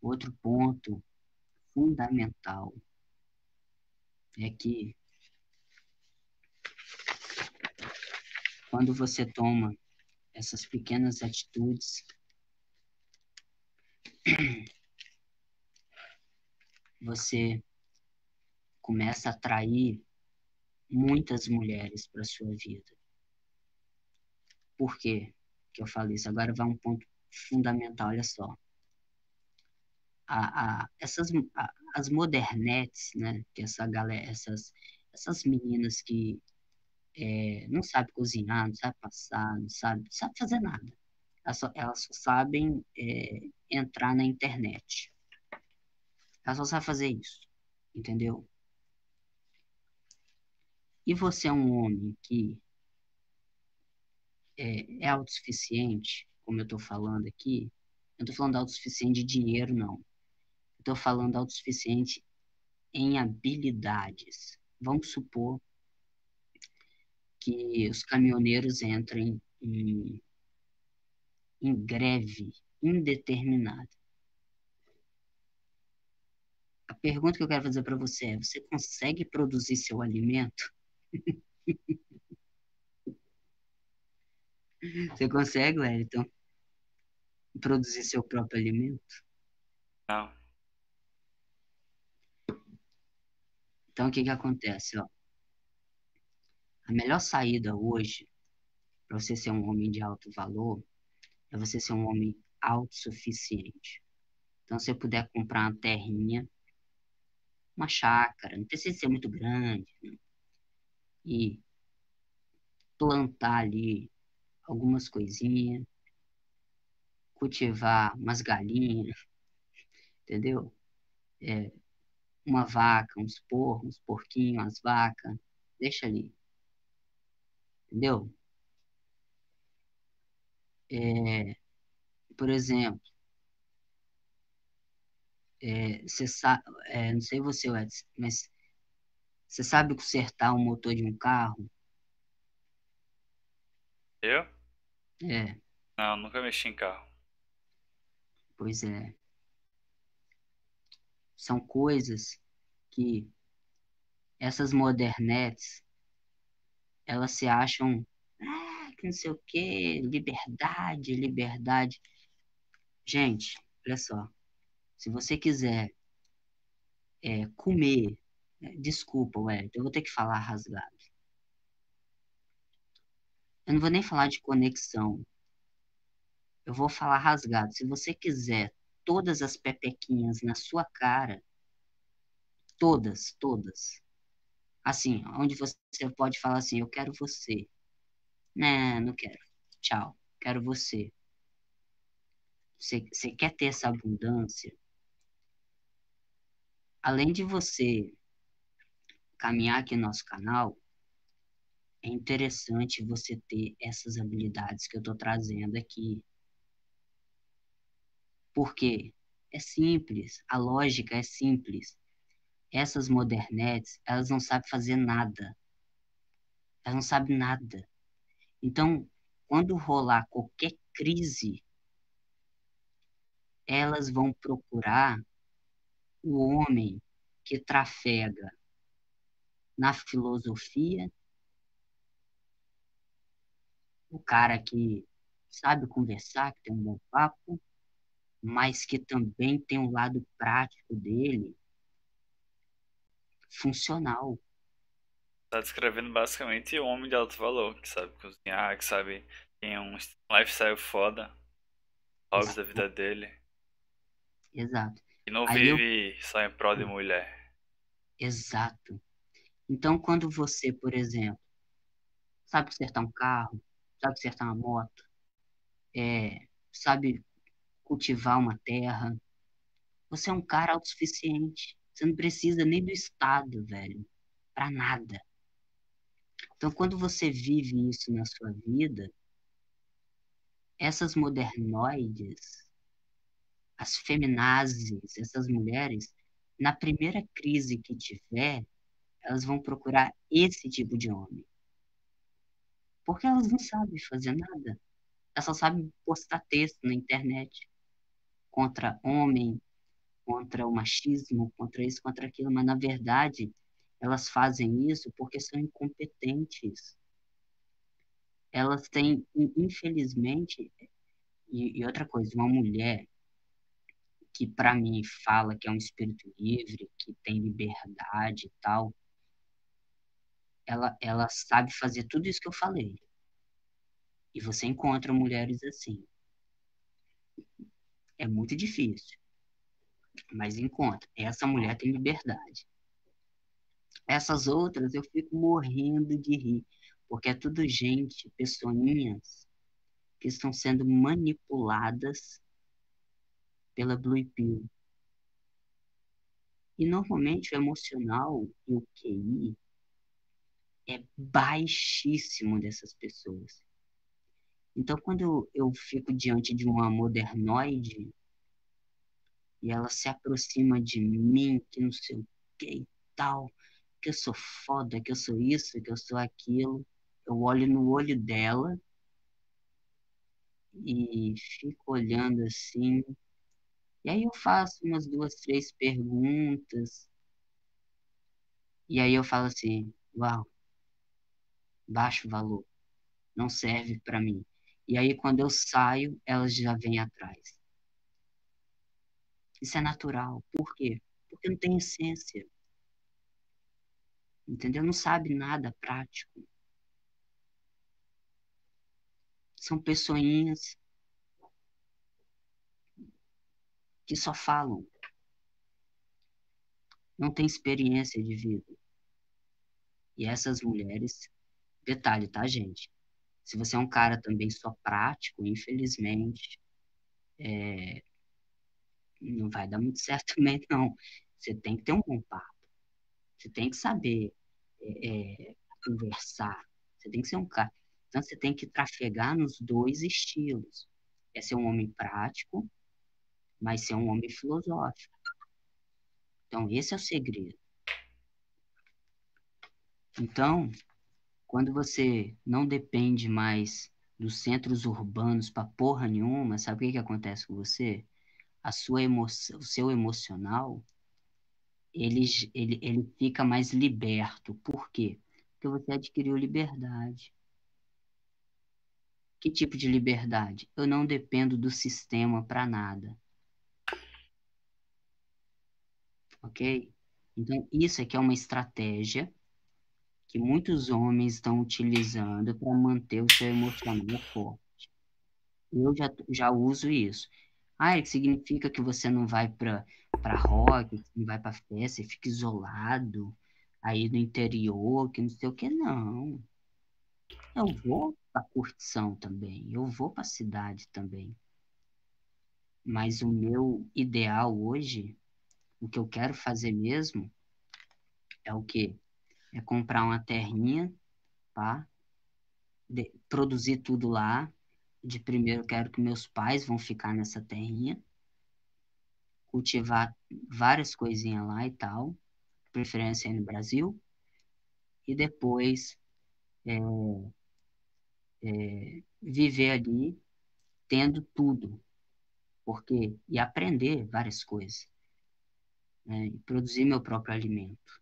Outro ponto fundamental é que quando você toma essas pequenas atitudes, você começa a atrair muitas mulheres para sua vida. Por quê que eu falo isso? Agora vai um ponto fundamental, olha só. As modernetes, né? Que essa galera, essas meninas que não sabem cozinhar, não sabem passar, não sabe fazer nada. Elas só sabem entrar na internet. Elas só sabem fazer isso, entendeu? E você é um homem que é autossuficiente, como eu estou falando aqui, eu não estou falando autossuficiente de dinheiro, não. Eu estou falando autossuficiente em habilidades. Vamos supor que os caminhoneiros entrem em greve indeterminada. A pergunta que eu quero fazer para você é: você consegue produzir seu alimento? Você consegue, Wellington, produzir seu próprio alimento? Não. Então, o que que acontece, ó? A melhor saída hoje para você ser um homem de alto valor é você ser um homem autossuficiente. Então, se você puder comprar uma terrinha, uma chácara, não precisa ser muito grande, né? E plantar ali algumas coisinhas, cultivar umas galinhas, entendeu? É, uma vaca, uns porquinhos, umas vacas, deixa ali, entendeu? É, por exemplo, você sabe, não sei você, Edson, mas você sabe consertar o motor de um carro? Eu? É, Não, nunca mexi em carro. pois é. São coisas que essas modernetes, elas se acham, que não sei o quê, liberdade, liberdade. Gente, olha só, se você quiser comer, desculpa, Wellington, eu vou ter que falar rasgado. Eu não vou nem falar de conexão, eu vou falar rasgado. Se você quiser todas as pepequinhas na sua cara, todas, todas, assim, onde você pode falar assim, eu quero você. Não, não quero. Tchau, quero você. Você quer ter essa abundância? Além de você caminhar aqui no nosso canal, é interessante você ter essas habilidades que eu estou trazendo aqui. Por quê? É simples, a lógica é simples. Essas modernetes, elas não sabem fazer nada. Elas não sabem nada. Então, quando rolar qualquer crise, elas vão procurar o homem que trafega na filosofia, o cara que sabe conversar, que tem um bom papo, mas que também tem um lado prático dele, funcional. Tá descrevendo basicamente um homem de alto valor, que sabe cozinhar, que sabe tem um lifestyle foda, hobbies da vida dele, Exato. e não Aí eu, vive só em prol de mulher. exato. Então, quando você, por exemplo, sabe consertar um carro, sabe consertar uma moto, sabe cultivar uma terra, você é um cara autossuficiente. Você não precisa nem do Estado, velho, para nada. Então, quando você vive isso na sua vida, essas modernoides, as feminazes, essas mulheres, na primeira crise que tiver, elas vão procurar esse tipo de homem. Porque elas não sabem fazer nada. Elas só sabem postar texto na internet contra homem, contra o machismo, contra isso, contra aquilo. Mas, na verdade, elas fazem isso porque são incompetentes. Elas têm, infelizmente, e outra coisa, uma mulher que para mim fala que é um espírito livre, que tem liberdade e tal, ela sabe fazer tudo isso que eu falei. E você encontra mulheres assim. É muito difícil, mas encontra. Essa mulher tem liberdade. Essas outras eu fico morrendo de rir, porque é tudo gente, pessoinhas que estão sendo manipuladas pela Blue Pill. E normalmente o emocional e o QI é baixíssimo dessas pessoas. Então, quando eu fico diante de uma modernoide e ela se aproxima de mim, que não sei o que e tal, que eu sou foda, que eu sou isso, que eu sou aquilo, eu olho no olho dela e fico olhando assim. E aí eu faço umas duas, três perguntas. E aí eu falo assim, uau, baixo valor, não serve para mim. E aí quando eu saio, elas já vêm atrás. Isso é natural. Por quê? Porque não tem essência, entendeu? Não sabe nada prático. São pessoinhas que só falam, não têm experiência de vida. E essas mulheres, detalhe, tá, gente? Se você é um cara também só prático, infelizmente, não vai dar muito certo também, não. Você tem que ter um bom papo, você tem que saber conversar, você tem que ser um cara. Então, você tem que trafegar nos dois estilos. É ser um homem prático, mas ser um homem filosófico. Então, esse é o segredo. Então, quando você não depende mais dos centros urbanos para porra nenhuma, sabe o que que acontece com você? A sua emoção, o seu emocional, ele fica mais liberto. Por quê? Porque você adquiriu liberdade. Que tipo de liberdade? Eu não dependo do sistema para nada, ok? Então, isso aqui é uma estratégia que muitos homens estão utilizando para manter o seu emocional forte. Eu já uso isso. Ah, que significa que você não vai para rock, que não vai para festa, você fica isolado aí no interior, que não sei o que, não. Eu vou para curtição também, eu vou para cidade também. Mas o meu ideal hoje, o que eu quero fazer mesmo, é o quê? É comprar uma terrinha, tá? Produzir tudo lá. De primeiro, eu quero que meus pais vão ficar nessa terrinha, cultivar várias coisinhas lá e tal, preferência aí no Brasil, e depois viver ali tendo tudo, porque e aprender várias coisas, né? E produzir meu próprio alimento,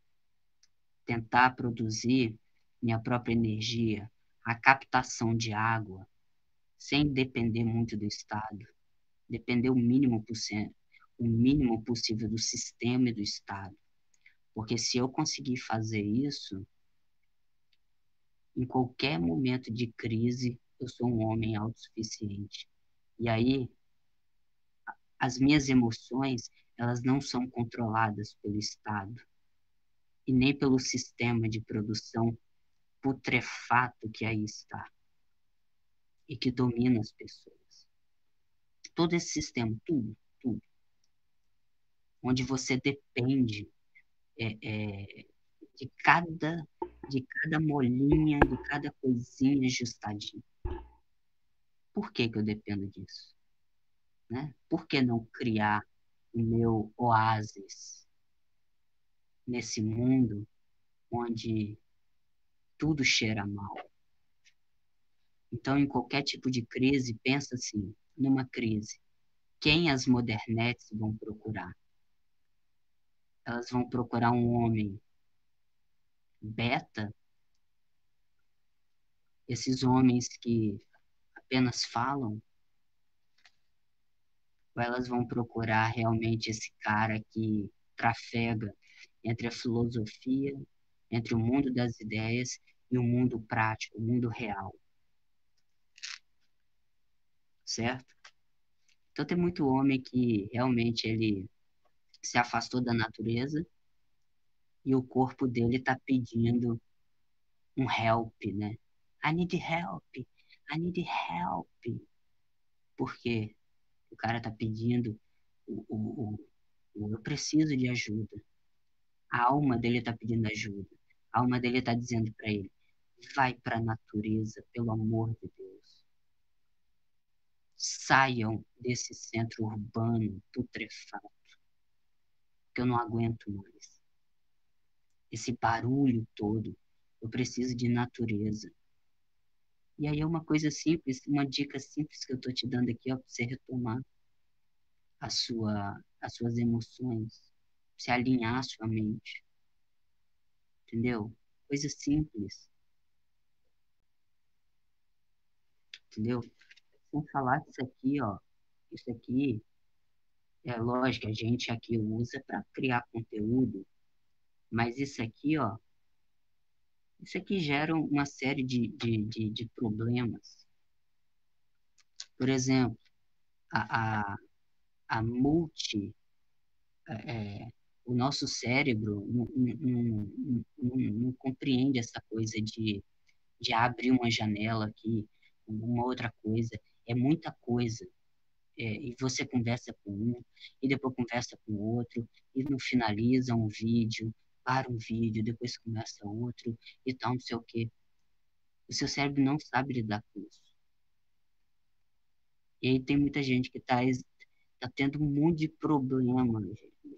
tentar produzir minha própria energia, a captação de água, sem depender muito do Estado, depender o mínimo possível do sistema e do Estado. Porque se eu conseguir fazer isso, em qualquer momento de crise, eu sou um homem autossuficiente. E aí, as minhas emoções, elas não são controladas pelo Estado e nem pelo sistema de produção putrefato que aí está e que domina as pessoas. Todo esse sistema, tudo, tudo, onde você depende é, é, de cada molinha, de cada coisinha ajustadinha. Por que que eu dependo disso? Né? Por que não criar o meu oásis nesse mundo onde tudo cheira mal? Então, em qualquer tipo de crise, pensa assim, numa crise, quem as modernetes vão procurar? Elas vão procurar um homem beta, esses homens que apenas falam, ou elas vão procurar realmente esse cara que trafega entre a filosofia, entre o mundo das ideias e o mundo prático, o mundo real, certo? Então tem muito homem que realmente ele se afastou da natureza e o corpo dele está pedindo um help, né? I need help, I need help. Porque o cara tá pedindo eu preciso de ajuda. A alma dele tá pedindo ajuda. A alma dele tá dizendo para ele, vai para a natureza, pelo amor de Deus. Saiam desse centro urbano putrefato, que eu não aguento mais. Esse barulho todo. Eu preciso de natureza. E aí é uma coisa simples, uma dica simples que eu tô te dando aqui, ó, pra você retomar as suas emoções, se alinhar a sua mente, entendeu? Coisa simples, entendeu? Sem falar que isso aqui é lógico, a gente aqui usa para criar conteúdo, mas isso aqui gera uma série de problemas. Por exemplo, a, a, a multi, é, o nosso cérebro não compreende essa coisa de abrir uma janela aqui, uma outra coisa, é muita coisa. E você conversa com um, e depois conversa com o outro, e não finaliza um vídeo, para um vídeo, depois começa outro, e tal, não sei o quê. O seu cérebro não sabe lidar com isso. E aí tem muita gente que tá tendo um monte de problema,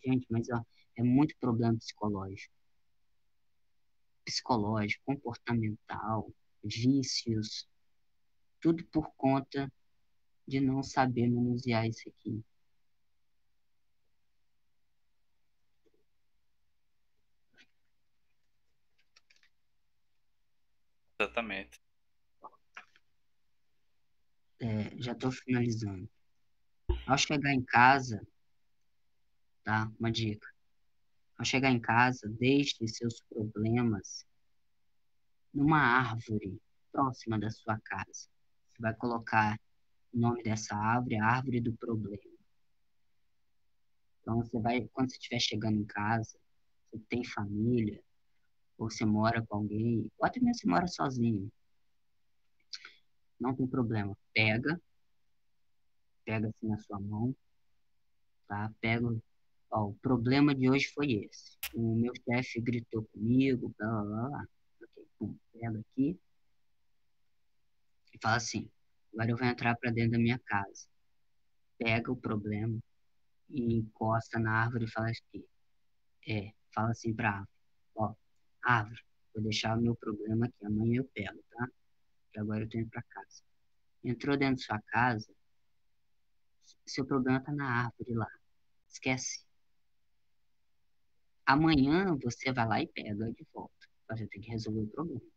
gente, mas ó, é muito problema psicológico, comportamental, vícios, tudo por conta de não saber manusear isso aqui. Exatamente. Já estou finalizando. Ao chegar em casa, tá? Uma dica. Ao chegar em casa, deixe seus problemas numa árvore próxima da sua casa. Você vai colocar o nome dessa árvore, a árvore do problema. Então você vai, quando você estiver chegando em casa, você tem família, ou você mora com alguém, ou até mesmo você mora sozinho, não tem problema. Pega assim na sua mão, tá? Pega, ó, o problema de hoje foi esse. O meu chefe gritou comigo, blá, blá, blá, blá. Ok, pum, pega aqui e fala assim, agora eu vou entrar para dentro da minha casa. Pega o problema e encosta na árvore e fala assim, fala assim pra árvore, ó, árvore, vou deixar o meu problema aqui, amanhã eu pego, tá? Que agora eu tô indo pra casa. Entrou dentro da sua casa, seu problema tá na árvore lá. Esquece. Amanhã você vai lá e pega de volta. Você tem que resolver o problema.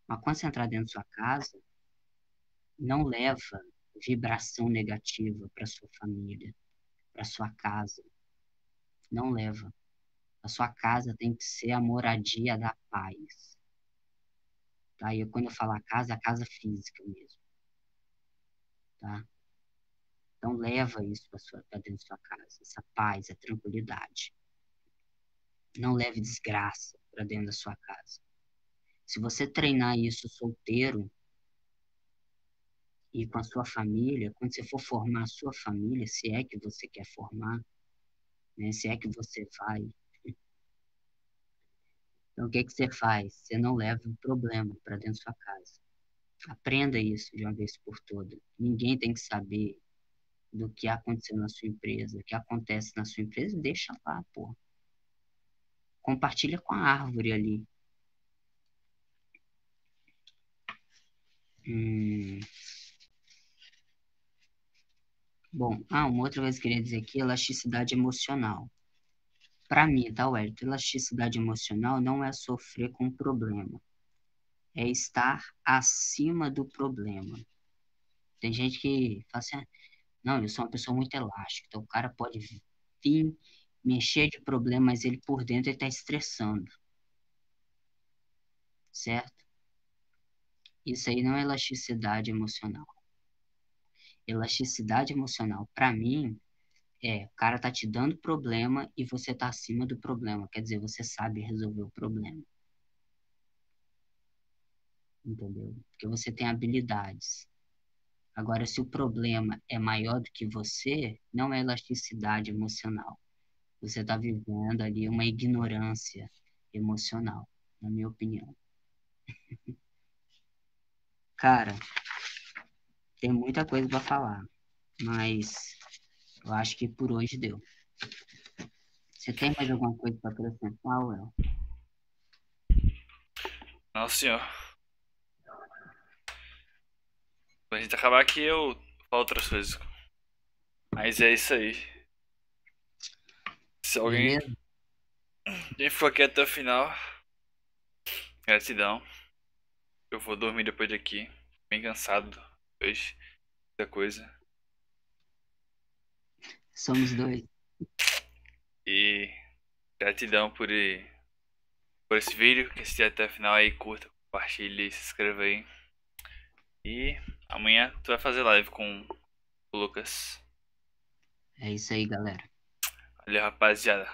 Mas quando você entrar dentro da sua casa, não leva vibração negativa para sua família, para sua casa. Não leva. A sua casa tem que ser a moradia da paz. Tá? E quando eu falo a casa física mesmo. Tá? Então leva isso para dentro da sua casa, essa paz, a tranquilidade. Não leve desgraça para dentro da sua casa. Se você treinar isso solteiro e com a sua família, quando você for formar a sua família, se é que você quer formar, né, se é que você vai, então o que que você faz? Você não leva um problema para dentro da sua casa. Aprenda isso de uma vez por todas. Ninguém tem que saber do que aconteceu na sua empresa, o que acontece na sua empresa, deixa lá, pô. Compartilha com a árvore ali. Hum, bom, uma outra coisa que eu queria dizer aqui, elasticidade emocional. Para mim, tá, Wellington? Elasticidade emocional não é sofrer com o problema, é estar acima do problema. Tem gente que fala assim, Não, eu sou uma pessoa muito elástica. Então, o cara pode vir, mexer de problema, mas ele por dentro ele tá estressando, certo? Isso aí não é elasticidade emocional. Elasticidade emocional, para mim, o cara tá te dando problema e você tá acima do problema. Quer dizer, você sabe resolver o problema, entendeu? Porque você tem habilidades. Agora, se o problema é maior do que você, não é elasticidade emocional. Você está vivendo ali uma ignorância emocional, na minha opinião. Cara, tem muita coisa para falar, mas eu acho que por hoje deu. Você tem mais alguma coisa para acrescentar, Well? Nossa senhor. Pra gente acabar aqui, eu falo outras coisas. Mas é isso aí. Se alguém, Beleza? quem ficou aqui até o final, gratidão. Eu vou dormir depois daqui. Bem cansado hoje. Muita coisa. Somos dois. E gratidão por esse vídeo. Quem assistiu até o final aí, curta, compartilhe, se inscreva aí. E amanhã tu vai fazer live com o Lucas. É isso aí, galera. Valeu, rapaziada.